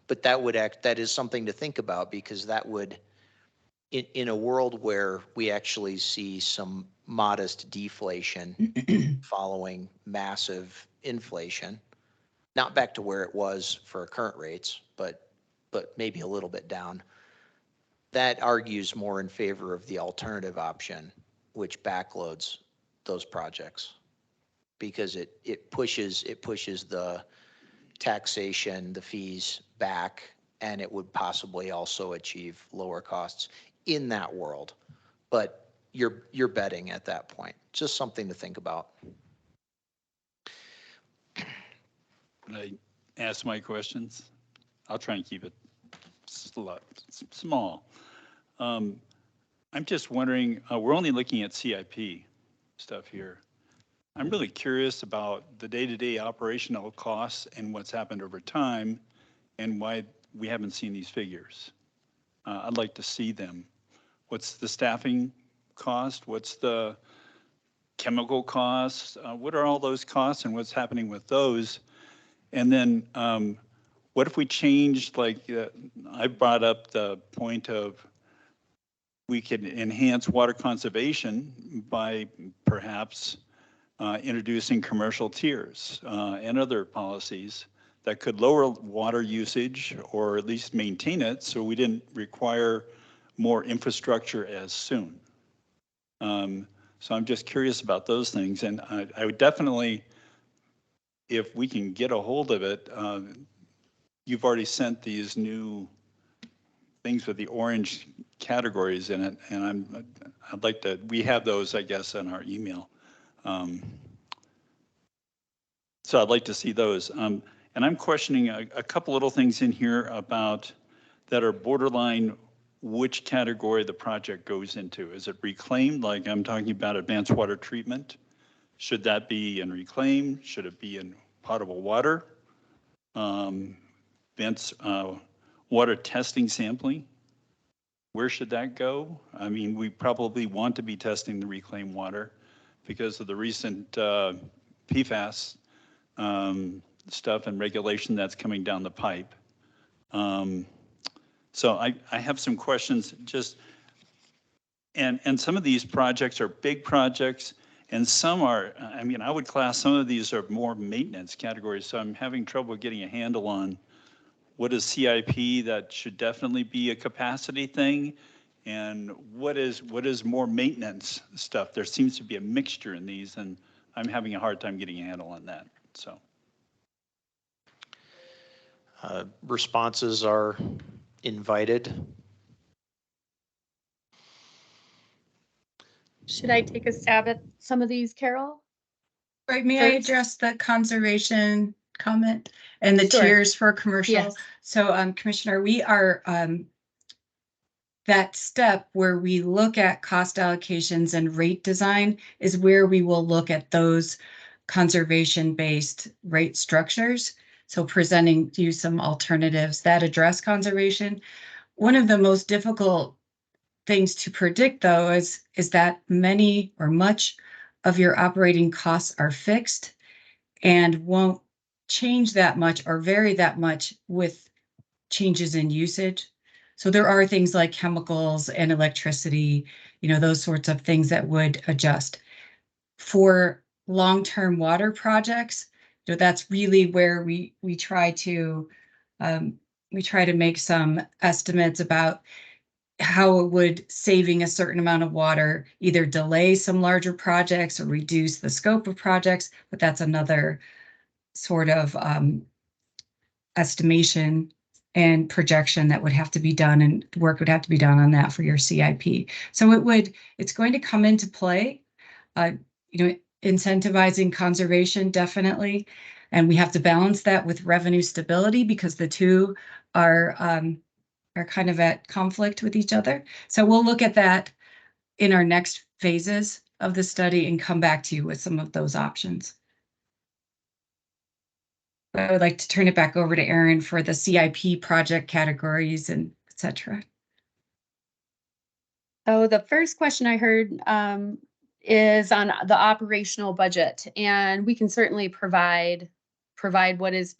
But that is something to think about, because that would, in a world where we actually see some modest deflation following massive inflation, not back to where it was for current rates, but maybe a little bit down, that argues more in favor of the alternative option, which backloads those projects, because it pushes the taxation, the fees back, and it would possibly also achieve lower costs in that world. But you're betting at that point. Just something to think about. Can I ask my questions? I'll try and keep it small. I'm just wondering, we're only looking at CIP stuff here. I'm really curious about the day-to-day operational costs and what's happened over time and why we haven't seen these figures. I'd like to see them. What's the staffing cost? What's the chemical costs? What are all those costs and what's happening with those? And then what if we changed, like I brought up the point of we could enhance water conservation by perhaps introducing commercial tiers and other policies that could lower water usage or at least maintain it, so we didn't require more infrastructure as soon. So I'm just curious about those things, and I would definitely, if we can get a hold of it, you've already sent these new things with the orange categories in it, and I'd like to, we have those, I guess, in our email. So I'd like to see those. And I'm questioning a couple little things in here about that are borderline which category the project goes into. Is it reclaimed, like I'm talking about advanced water treatment? Should that be in reclaim? Should it be in potable water? Advanced water testing sampling? Where should that go? I mean, we probably want to be testing the reclaimed water because of the recent PFAS stuff and regulation that's coming down the pipe. So I have some questions, just, and some of these projects are big projects and some are, I mean, I would class some of these are more maintenance categories, so I'm having trouble getting a handle on what is CIP that should definitely be a capacity thing, and what is more maintenance stuff. There seems to be a mixture in these, and I'm having a hard time getting a handle on that, so. Responses are invited. Should I take a stab at some of these, Carol? Right, may I address the conservation comment and the Sure. tiers for commercial? Yes. So Commissioner, we are that step where we look at cost allocations and rate design is where we will look at those conservation-based rate structures. So presenting you some alternatives that address conservation. One of the most difficult things to predict, though, is that many or much of your operating costs are fixed and won't change that much or vary that much with changes in usage. So there are things like chemicals and electricity, those sorts of things that would adjust. For long-term water projects, that's really where we try to make some estimates about how it would saving a certain amount of water either delay some larger projects or reduce the scope of projects, but that's another sort of estimation and projection that would have to be done, and work would have to be done on that for your CIP. So it's going to come into play, incentivizing conservation, definitely. And we have to balance that with revenue stability because the two are kind of at conflict with each other. So we'll look at that in our next phases of the study and come back to you with some of those options. I would like to turn it back over to Erin for the CIP project categories and et cetera. Oh, the first question I heard is on the operational budget, and we can certainly provide what is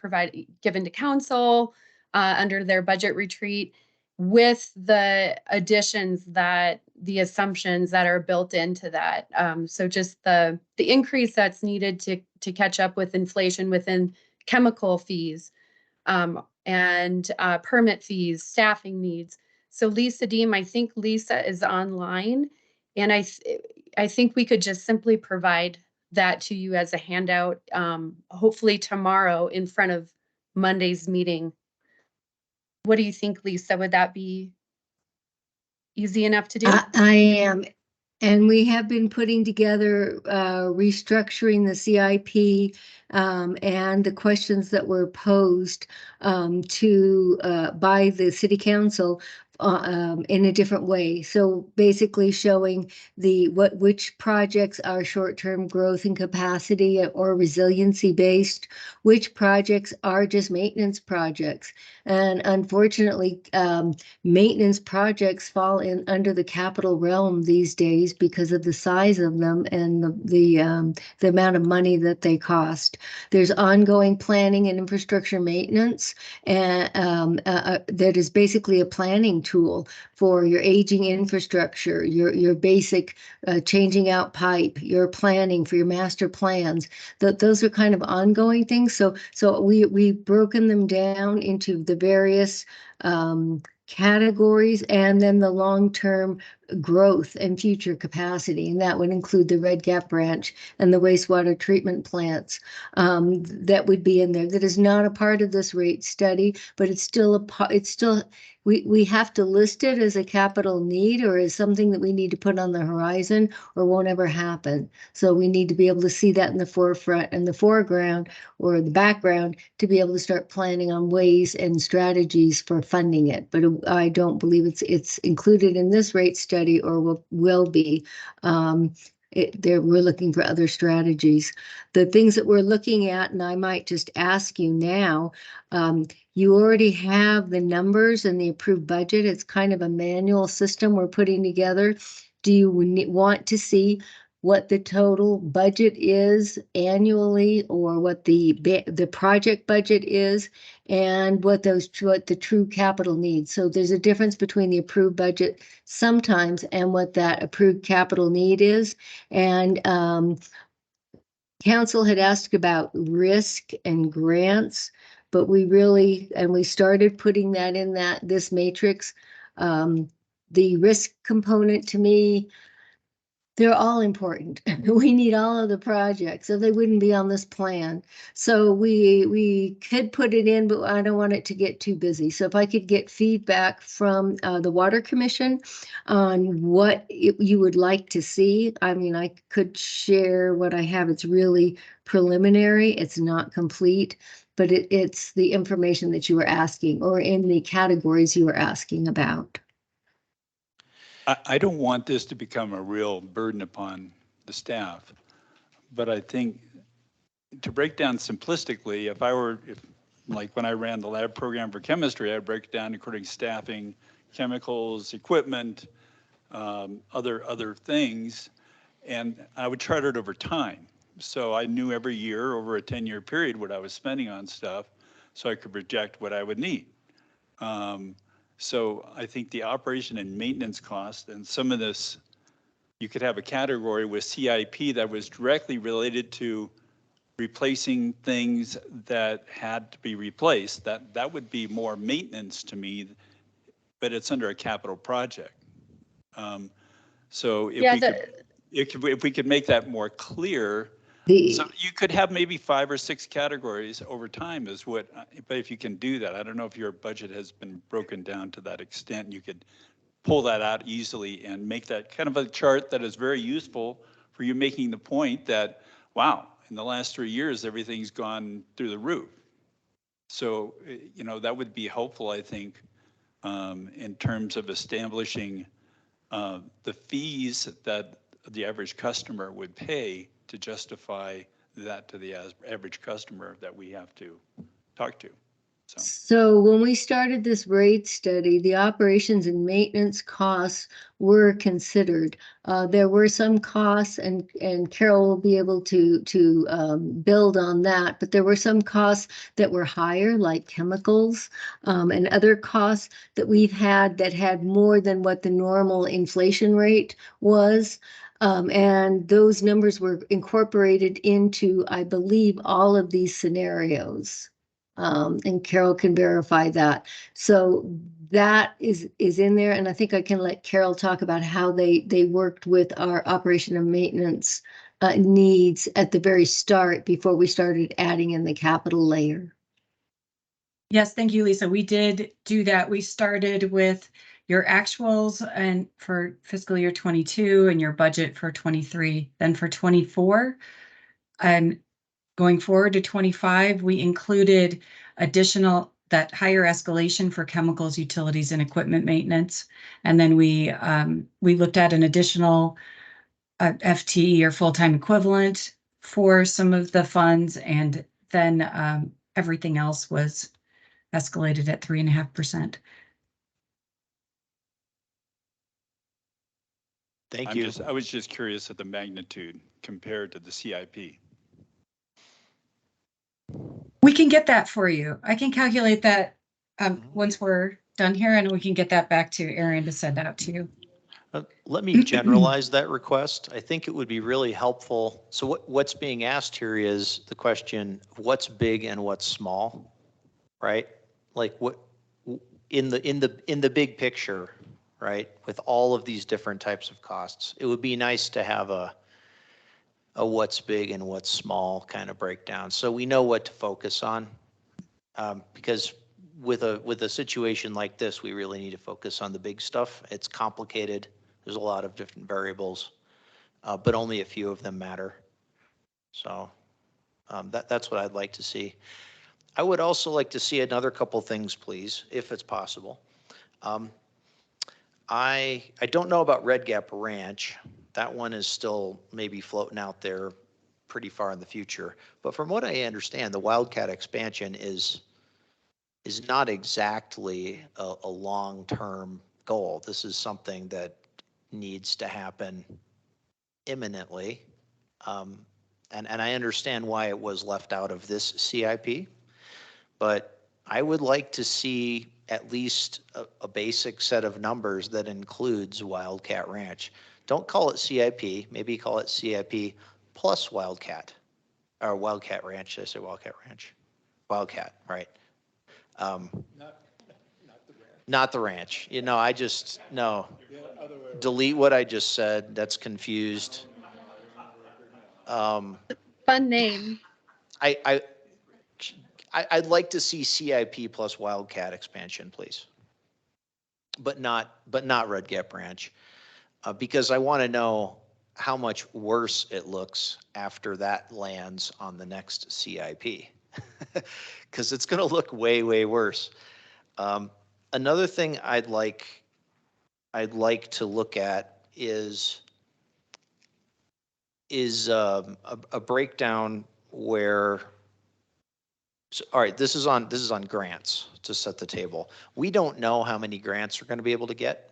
given to council under their budget retreat with the additions the assumptions that are built into that. So just the increase that's needed to catch up with inflation within chemical fees and permit fees, staffing needs. So Lisa Deem, I think Lisa is online, and I think we could just simply provide that to you as a handout, hopefully tomorrow in front of Monday's meeting. What do you think, Lisa? Would that be easy enough to do? I am. And we have been putting together restructuring the CIP and the questions that were posed by the city council in a different way. So basically showing which projects are short-term growth and capacity or resiliency based, which projects are just maintenance projects. And unfortunately, maintenance projects fall in under the capital realm these days because of the size of them and the amount of money that they cost. There's ongoing planning and infrastructure maintenance, and that is basically a planning tool for your aging infrastructure, your basic changing out pipe, your planning for your master plans. Those are kind of ongoing things. So we've broken them down into the various categories and then the long-term growth and future capacity, and that would include the Red Gap Branch and the wastewater treatment plants that would be in there. That is not a part of this rate study, but it's still we have to list it as a capital need or as something that we need to put on the horizon or won't ever happen. So we need to be able to see that in the forefront and the foreground or the background to be able to start planning on ways and strategies for funding it. But I don't believe it's included in this rate study or will be. We're looking for other strategies. The things that we're looking at, and I might just ask you now, you already have the numbers and the approved budget. It's kind of a manual system we're putting together. Do you want to see what the total budget is annually, or what the project budget is, and what the true capital needs? So there's a difference between the approved budget sometimes and what that approved capital need is. And council had asked about risk and grants, but we started putting that in this matrix. The risk component, to me, they're all important. We need all of the projects, so they wouldn't be on this plan. So we could put it in, but I don't want it to get too busy. So if I could get feedback from the Water Commission on what you would like to see. I mean, I could share what I have. It's really preliminary. It's not complete, but it's the information that you were asking, or in the categories you were asking about. I don't want this to become a real burden upon the staff, but I think to break down simplistically, if Like when I ran the lab program for chemistry, I break it down according to staffing, chemicals, equipment, other things, and I would chart it over time. So I knew every year over a 10-year period what I was spending on stuff, so I could project what I would need. So I think the operation and maintenance cost and some of this, you could have a category with CIP that was directly related to replacing things that had to be replaced. That would be more maintenance to me, but it's under a capital project. So if we could make that more clear, so you could have maybe 5 or 6 categories over time is what, but if you can do that, I don't know if your budget has been broken down to that extent. You could pull that out easily and make that kind of a chart that is very useful for you making the point that, wow, in the last 3 years, everything's gone through the roof. So, you know, that would be helpful, I think, in terms of establishing the fees that the average customer would pay to justify that to the average customer that we have to talk to. So when we started this rate study, the operations and maintenance costs were considered. There were some costs, and Carol will be able to build on that, but there were some costs that were higher, like chemicals, and other costs that we've had that had more than what the normal inflation rate was. And those numbers were incorporated into, I believe, all of these scenarios. And Carol can verify that. So that is in there, and I think I can let Carol talk about how they worked with our operation and maintenance needs at the very start before we started adding in the capital layer. Yes, thank you, Lisa. We did do that. We started with your actuals and for fiscal year 22 and your budget for 23. Then for 24 and going forward to 25, we included additional, that higher escalation for chemicals, utilities, and equipment maintenance. And then we looked at an additional FTE or full-time equivalent for some of the funds. And then everything else was escalated at 3.5%. Thank you. I was just curious at the magnitude compared to the CIP. We can get that for you. I can calculate that once we're done here, and we can get that back to Aaron to send out to you. Let me generalize that request. I think it would be really helpful. So what's being asked here is the question, what's big and what's small, right? Like what in the big picture, right? With all of these different types of costs, it would be nice to have a what's big and what's small kind of breakdown, so we know what to focus on. Because with a situation like this, we really need to focus on the big stuff. It's complicated. There's a lot of different variables, but only a few of them matter. So that's what I'd like to see. I would also like to see another couple things, please, if it's possible. I don't know about Red Gap Ranch. That one is still maybe floating out there pretty far in the future. But from what I understand, the Wildcat expansion is not exactly a long-term goal. This is something that needs to happen imminently. And I understand why it was left out of this CIP, but I would like to see at least a basic set of numbers that includes Wildcat Ranch. Don't call it CIP, maybe call it CIP plus Wildcat, or Wildcat Ranch. Did I say Wildcat Ranch? Wildcat, right. Not the ranch. You know, I just, no. Delete what I just said. That's confused. Fun name. I'd like to see CIP plus Wildcat expansion, please. But not Red Gap Ranch, because I want to know how much worse it looks after that lands on the next CIP, because it's going to look way, way worse. Another thing I'd like to look at is a breakdown where So, all right, this is on grants to set the table. We don't know how many grants we're going to be able to get,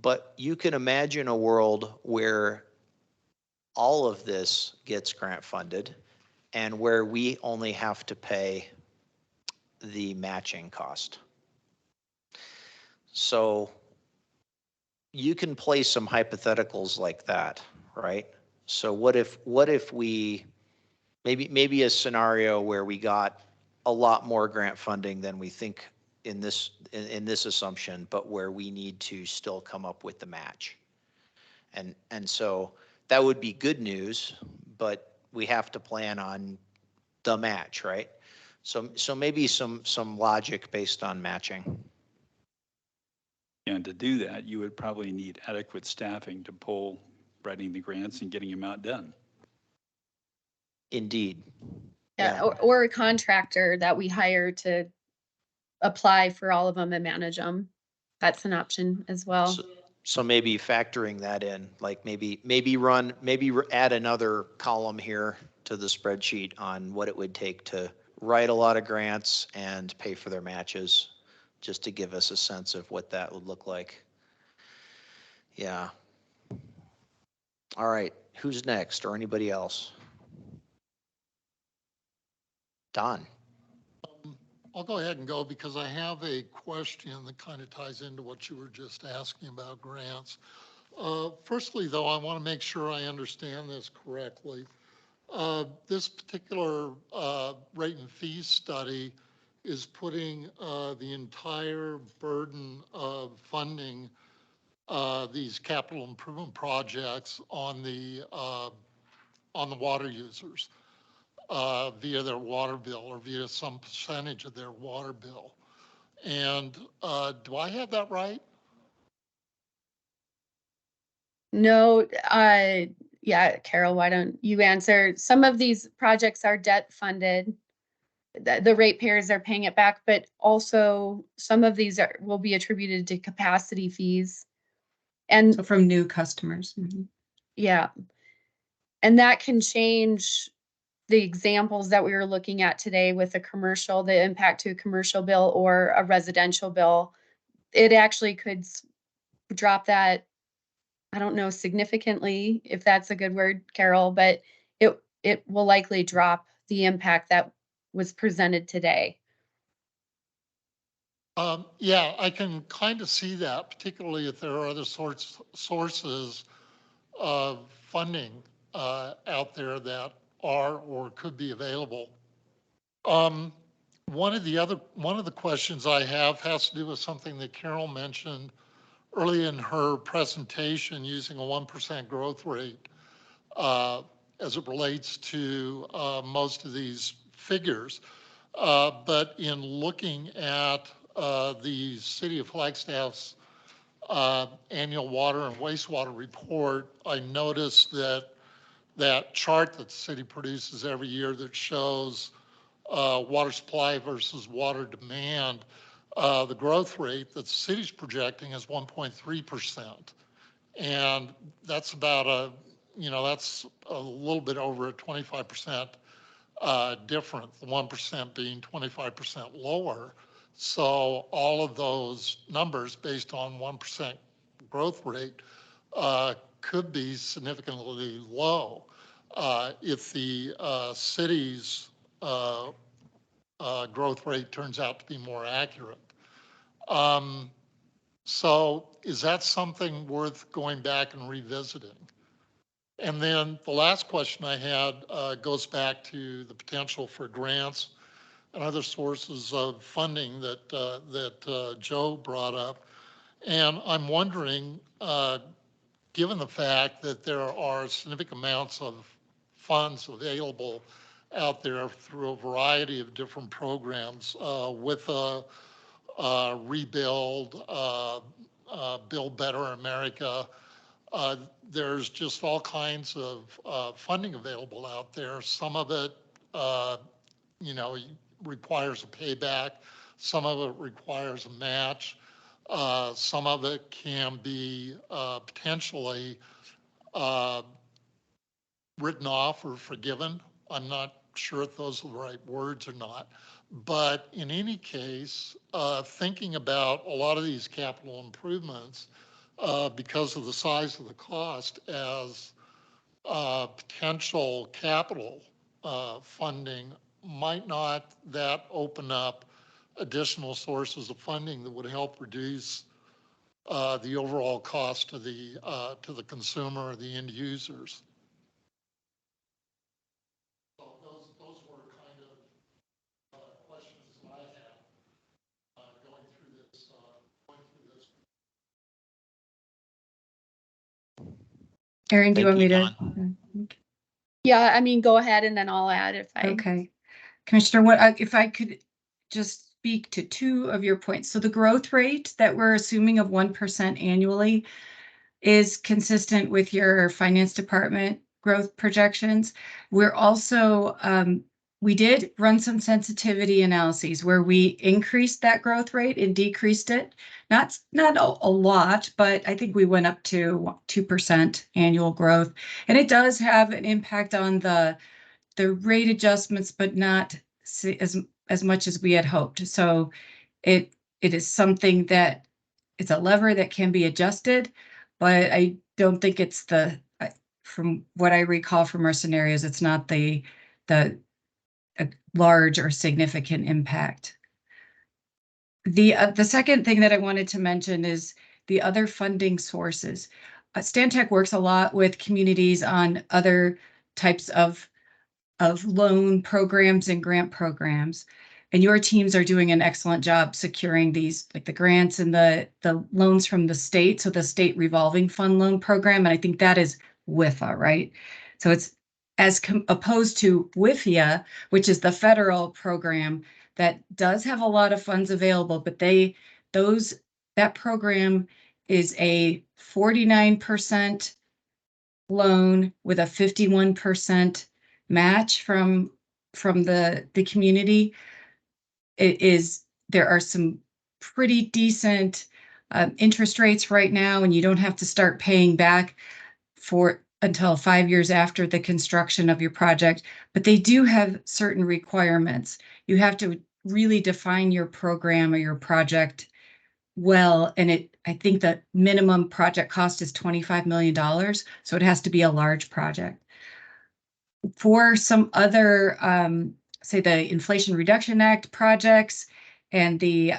but you can imagine a world where all of this gets grant funded and where we only have to pay the matching cost. So you can play some hypotheticals like that, right? So what if we maybe a scenario where we got a lot more grant funding than we think in this assumption, but where we need to still come up with the match. And so that would be good news, but we have to plan on the match, right? So maybe some logic based on matching. And to do that, you would probably need adequate staffing to pull writing the grants and getting them out done. Indeed. Yeah, or a contractor that we hire to apply for all of them and manage them. That's an option as well. So maybe factoring that in, like maybe add another column here to the spreadsheet on what it would take to write a lot of grants and pay for their matches, just to give us a sense of what that would look like. Yeah. All right, who's next, or anybody else? Don. I'll go ahead and go because I have a question that kind of ties into what you were just asking about grants. Firstly, though, I want to make sure I understand this correctly. This particular rate and fee study is putting the entire burden of funding these capital improvement projects on the water users via their water bill or via some percentage of their water bill. And do I have that right? No, yeah, Carol, why don't you answer? Some of these projects are debt funded. The ratepayers are paying it back, but also some of these will be attributed to capacity fees. And So from new customers. Mhm. yeah. And that can change the examples that we were looking at today with the commercial, the impact to a commercial bill or a residential bill. It actually could drop that, I don't know, significantly, if that's a good word, Carol, but it will likely drop the impact that was presented today. Yeah, I can kind of see that, particularly if there are other sources of funding out there that are or could be available. One of the questions I have has to do with something that Carol mentioned early in her presentation, using a 1% growth rate as it relates to most of these figures. But in looking at the City of Flagstaff's annual water and wastewater report, I noticed that chart that the city produces every year that shows water supply versus water demand, the growth rate that the city's projecting is 1.3%. And that's about that's a little bit over a 25% difference, the 1% being 25% lower. So all of those numbers based on 1% growth rate could be significantly low if the city's growth rate turns out to be more accurate. So is that something worth going back and revisiting? And then the last question I had goes back to the potential for grants and other sources of funding that Joe brought up. And I'm wondering, given the fact that there are significant amounts of funds available out there through a variety of different programs with Rebuild, Build Better America, there's just all kinds of funding available out there. Some of it, requires a payback. Some of it requires a match. Some of it can be potentially written off or forgiven. I'm not sure if those are the right words or not. But in any case, thinking about a lot of these capital improvements, because of the size of the cost as potential capital funding, might not that open up additional sources of funding that would help reduce the overall cost to the consumer or the end users? So those were kind of questions that I had going through this. Erin, do you want Thank me you, to? Yeah, I mean, go ahead and then I'll add if I. Okay. Commissioner, if I could just speak to two of your points. So the growth rate that we're assuming of 1% annually is consistent with your finance department growth projections. We're also, we did run some sensitivity analyses where we increased that growth rate and decreased it. Not a lot, but I think we went up to 2% annual growth. And it does have an impact on the rate adjustments, but not as much as we had hoped. So it is something that it's a lever that can be adjusted, but I don't think it's from what I recall from our scenarios, it's not the a large or significant impact. The second thing that I wanted to mention is the other funding sources. Stantec works a lot with communities on other types of loan programs and grant programs. And your teams are doing an excellent job securing these, like the grants and the loans from the state. So the state revolving fund loan program, and I think that is WIFA, right? So it's as opposed to WIFIA, which is the federal program that does have a lot of funds available, but that program is a 49% loan with a 51% match from the community. There are some pretty decent interest rates right now, and you don't have to start paying back until 5 years after the construction of your project, but they do have certain requirements. You have to really define your program or your project well, and I think the minimum project cost is $25 million, so it has to be a large project. For some other, say the Inflation Reduction Act projects and the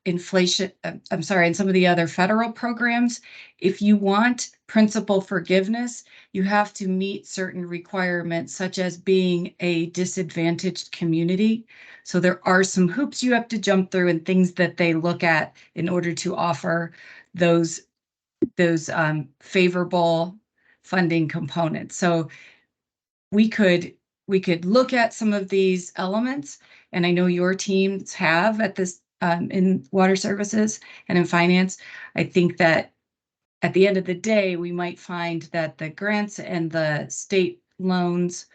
inflation, I'm sorry, and some of the other federal programs, if you want principal forgiveness, you have to meet certain requirements, such as being a disadvantaged community. So there are some hoops you have to jump through and things that they look at in order to offer those favorable funding components. So we could look at some of these elements, and I know your teams have at this in water services and in finance. I think that at the end of the day, we might find that the grants and the state loans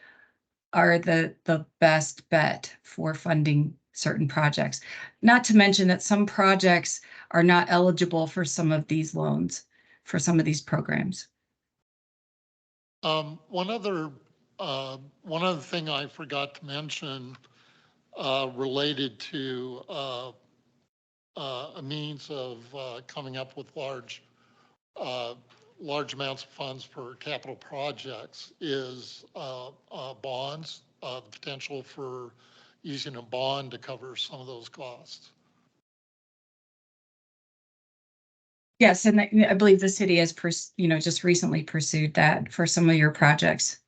are the best bet for funding certain projects. Not to mention that some projects are not eligible for some of these loans, for some of these programs. One other thing I forgot to mention related to a means of coming up with large amounts of funds for capital projects is bonds, the potential for using a bond to cover some of those costs. Yes, and I believe the city has, just recently pursued that for some of your projects.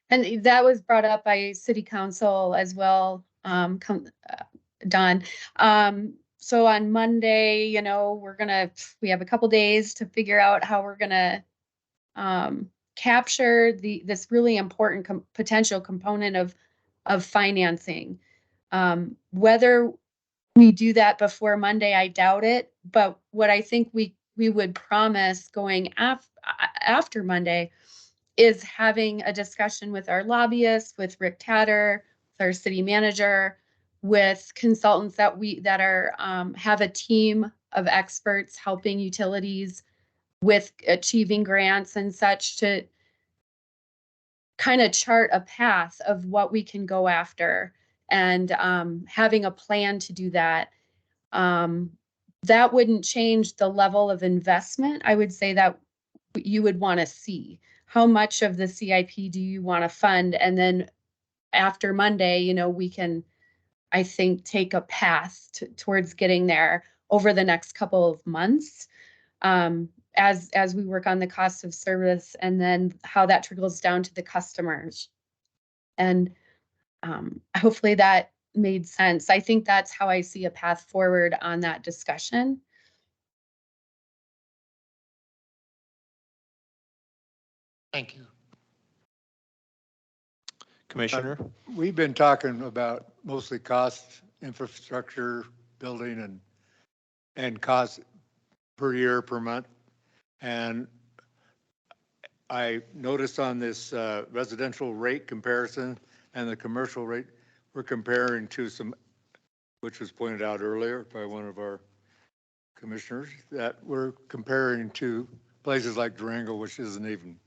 And that was brought up by City Council as well, Don. So on Monday, we have a couple days to figure out how we're gonna capture this really important potential component of financing. Whether we do that before Monday, I doubt it. But what I think we would promise going after Monday is having a discussion with our lobbyists, with Rick Tatter, with our city manager, with consultants that are have a team of experts helping utilities with achieving grants and such to kind of chart a path of what we can go after and having a plan to do that. That wouldn't change the level of investment. I would say that you would want to see how much of the CIP do you want to fund, and then after Monday, you know, we can, I think, take a path towards getting there over the next couple of months, as we work on the cost of service and then how that trickles down to the customers. And hopefully that made sense. I think that's how I see a path forward on that discussion. Thank you. Commissioner? We've been talking about mostly cost, infrastructure, building, and cost per year, per month. And I noticed on this residential rate comparison and the commercial rate, we're comparing to some, which was pointed out earlier by one of our commissioners, that we're comparing to places like Durango, which isn't even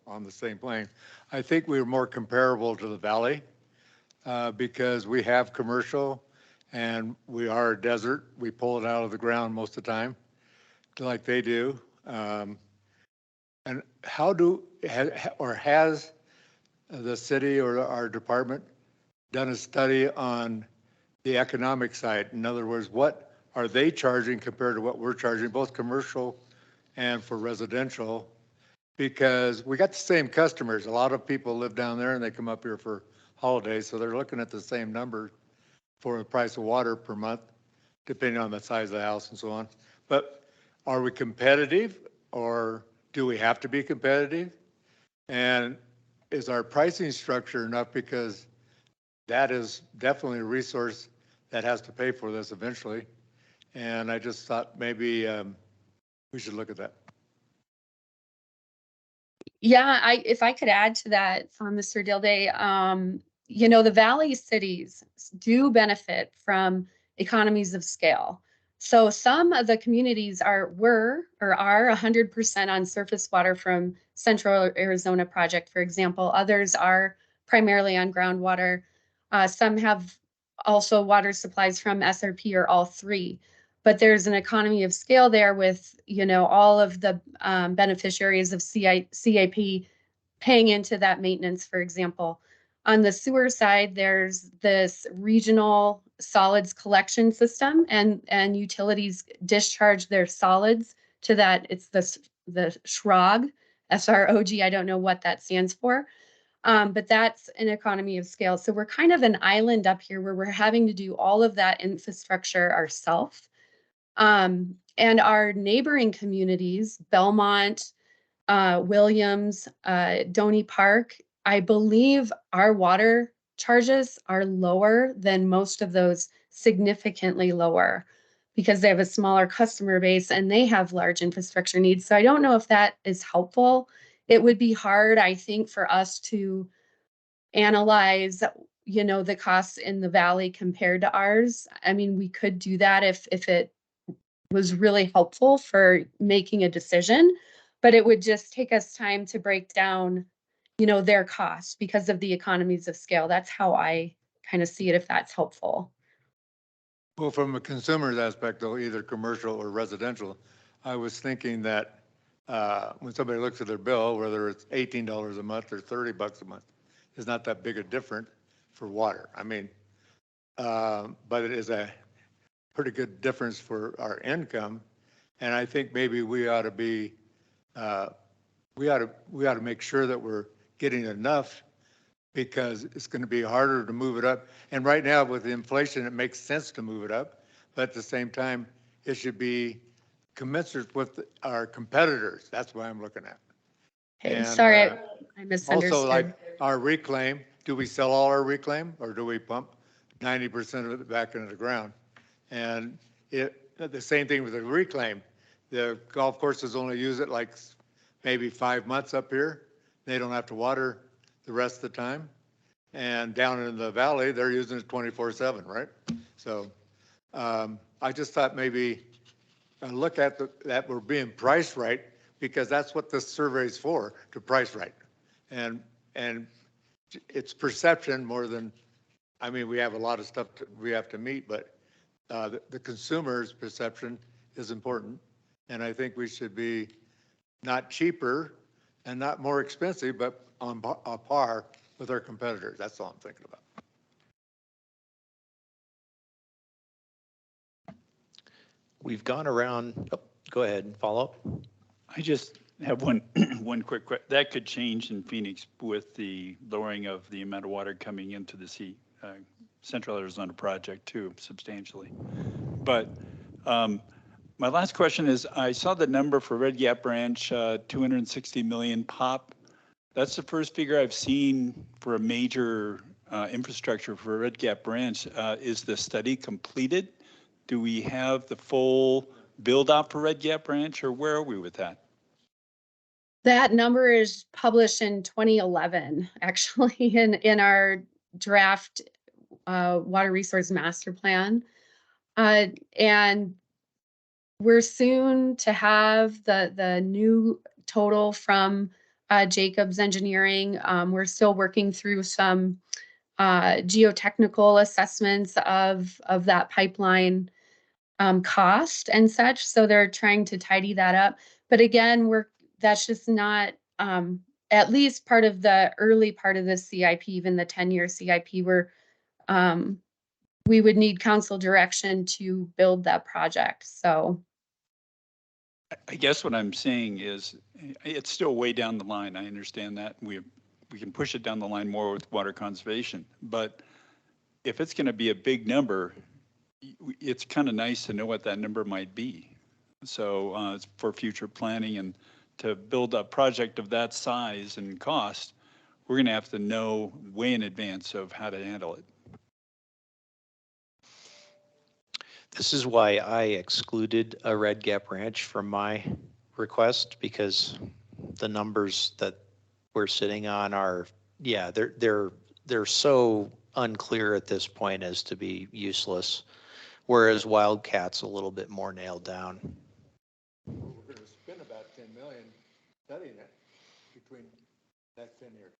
on the same plane. I think we're more comparable to the Valley because we have commercial and we are a desert. We pull it out of the ground most of the time, like they do. And how do, or has the city or our department done a study on the economic side? In other words, what are they charging compared to what we're charging, both commercial and for residential? Because we got the same customers. A lot of people live down there and they come up here for holidays, so they're looking at the same number for the price of water per month, depending on the size of the house and so on. But are we competitive, or do we have to be competitive? And is our pricing structure enough? Because that is definitely a resource that has to pay for this eventually. And I just thought maybe we should look at that. Yeah, if I could add to that, Mr. Dilday, you know, the Valley cities do benefit from economies of scale. So some of the communities are 100% on surface water from Central Arizona Project, for example. Others are primarily on groundwater. Some have also water supplies from SRP or all three. But there's an economy of scale there with, you know, all of the beneficiaries of CIP paying into that maintenance, for example. On the sewer side, there's this regional solids collection system, and utilities discharge their solids to that. It's the SROG, SROG. I don't know what that stands for. But that's an economy of scale. So we're kind of an island up here where we're having to do all of that infrastructure ourselves. And our neighboring communities, Belmont, Williams, Donny Park, I believe our water charges are lower than most of those, significantly lower, because they have a smaller customer base and they have large infrastructure needs. So I don't know if that is helpful. It would be hard, I think, for us to analyze, you know, the costs in the Valley compared to ours. I mean, we could do that if it was really helpful for making a decision, but it would just take us time to break down, you know, their costs because of the economies of scale. That's how I kind of see it, if that's helpful. Well, from a consumer's aspect, though, either commercial or residential, I was thinking that when somebody looks at their bill, whether it's $18 a month or $30 a month, is not that big a difference for water. I mean, but it is a pretty good difference for our income. And I think maybe we ought to be, we ought to make sure that we're getting enough, because it's going to be harder to move it up. And right now with the inflation, it makes sense to move it up. But at the same time, it should be commensurate with our competitors. That's what I'm looking at. Okay, And, sorry, I misunderstood. Also, like our reclaim, do we sell all our reclaim, or do we pump 90% of it back into the ground? And the same thing with the reclaim. The golf courses only use it like maybe 5 months up here. They don't have to water the rest of the time. And down in the Valley, they're using it 24/7, right? So I just thought maybe look at that we're being priced right, because that's what this survey is for, to price right. And it's perception more than, I mean, we have a lot of stuff we have to meet, but the consumer's perception is important. And I think we should be not cheaper and not more expensive, but on par with our competitors. That's all I'm thinking about. We've gone around, oh, go ahead and follow up. I just have one, one quick, that could change in Phoenix with the lowering of the amount of water coming into the Central Arizona project too, substantially. But my last question is, I saw the number for Red Gap Branch, 260 million pop. That's the first figure I've seen for a major infrastructure for Red Gap Branch. Is the study completed? Do we have the full build out for Red Gap Branch, or where are we with that? That number is published in 2011, actually, in our draft water resource master plan. And we're soon to have the new total from Jacobs Engineering. We're still working through some geotechnical assessments of that pipeline cost and such. So they're trying to tidy that up. But again, that's just not at least part of the early part of the CIP, even the 10-year CIP, where we would need council direction to build that project. So I guess what I'm saying is it's still way down the line. I understand that. We can push it down the line more with water conservation. But if it's going to be a big number, it's kind of nice to know what that number might be. So it's for future planning, and to build a project of that size and cost, we're going to have to know way in advance of how to handle it. This is why I excluded a Red Gap Ranch from my request, because the numbers that we're sitting on are, yeah, they're so unclear at this point as to be useless, whereas Wildcat's a little bit more nailed down. We're going to spend about 10 million studying it between that 10 years.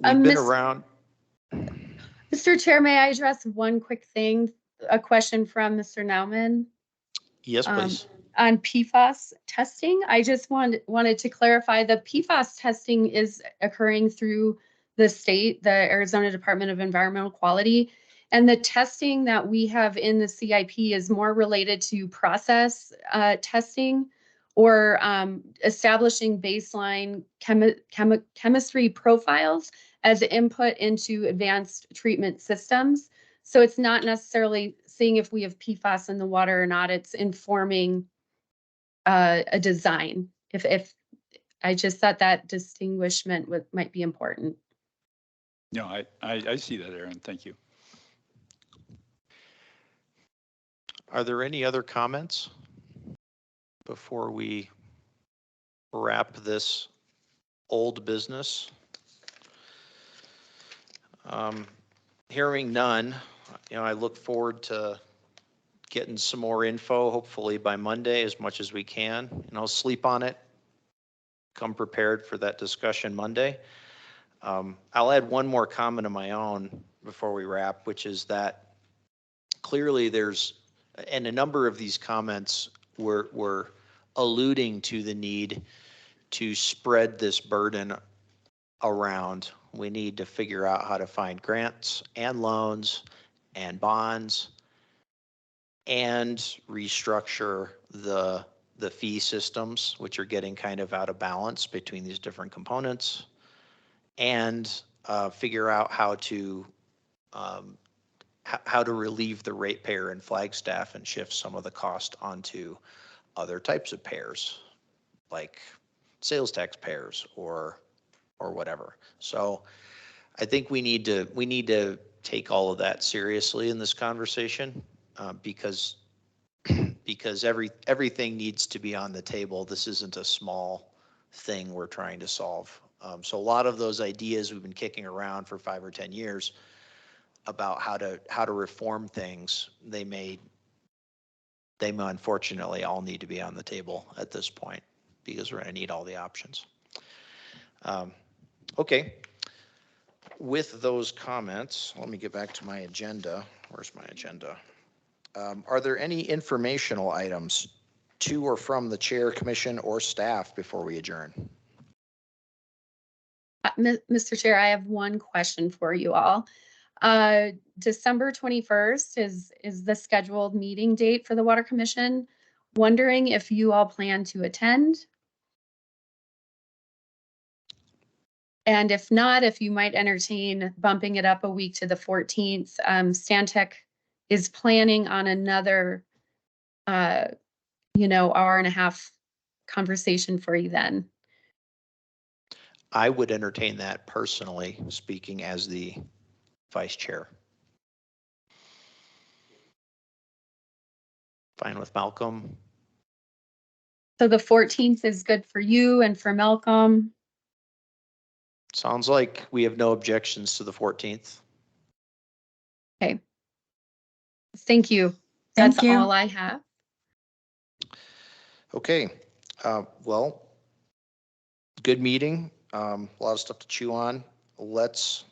We've been around. Mr. Chair, may I address one quick thing? A question from Mr. Nauman. Yes, please. On PFAS testing, I just wanted to clarify the PFAS testing is occurring through the state, the Arizona Department of Environmental Quality. And the testing that we have in the CIP is more related to process testing or establishing baseline chemistry profiles as input into advanced treatment systems. So it's not necessarily seeing if we have PFAS in the water or not, it's informing a design. If I just thought that distinguishment might be important. No, I see that, Aaron. Thank you. Are there any other comments before we wrap this old business? Hearing none, I look forward to getting some more info, hopefully by Monday, as much as we can, and I'll sleep on it. Come prepared for that discussion Monday. I'll add one more comment of my own before we wrap, which is that clearly and a number of these comments were alluding to the need to spread this burden around. We need to figure out how to find grants and loans and bonds and restructure the fee systems, which are getting kind of out of balance between these different components, and figure out how to relieve the ratepayer in Flagstaff and shift some of the cost onto other types of payers, like sales tax payers or whatever. So I think we need to take all of that seriously in this conversation, because everything needs to be on the table. This isn't a small thing we're trying to solve. So a lot of those ideas we've been kicking around for 5 or 10 years, about how to reform things, they may unfortunately all need to be on the table at this point because we're going to need all the options. Okay. With those comments, let me get back to my agenda. Where's my agenda? Are there any informational items to or from the chair, commission, or staff before we adjourn? Mr. Chair, I have one question for you all. December 21st is the scheduled meeting date for the Water Commission. Wondering if you all plan to attend. And if not, if you might entertain bumping it up a week to the 14th. Stantec is planning on another, hour and a half conversation for you then. I would entertain that personally, speaking as the vice chair. Fine with Malcolm? So the 14th is good for you and for Malcolm. Sounds like we have no objections to the 14th. Okay. Thank you. Thank That's you. all I have. Okay. Well, good meeting. A lot of stuff to chew on. Let's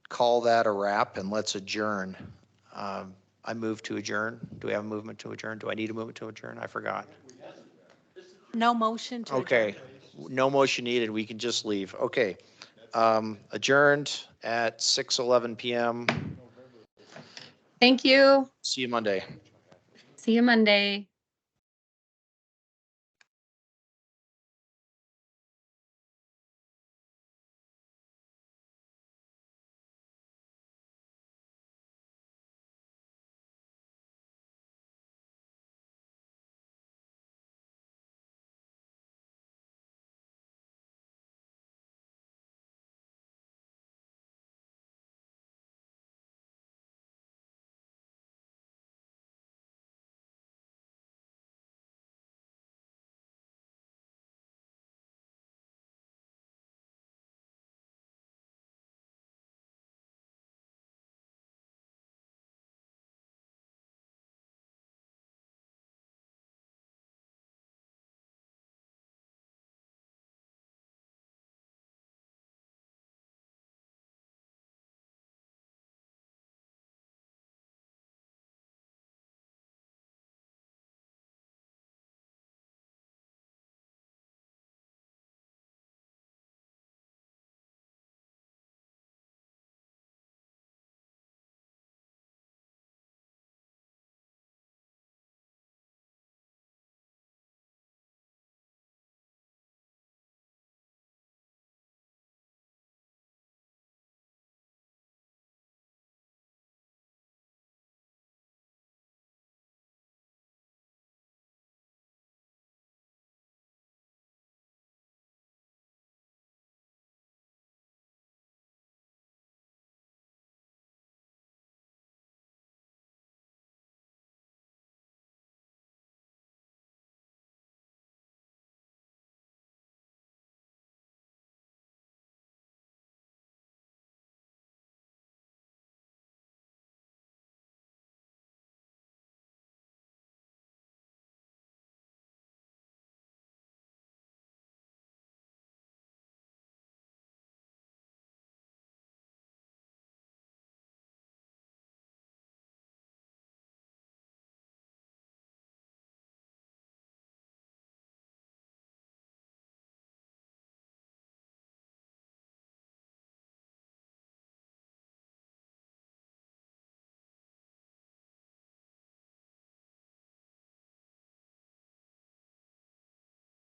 call that a wrap and let's adjourn. I move to adjourn. Do we have a movement to adjourn? Do I need a movement to adjourn? I forgot. No motion to adjourn. Okay. No motion needed. We can just leave. Okay. Adjourned at 6:11 p.m. Thank you. See you Monday. See you Monday.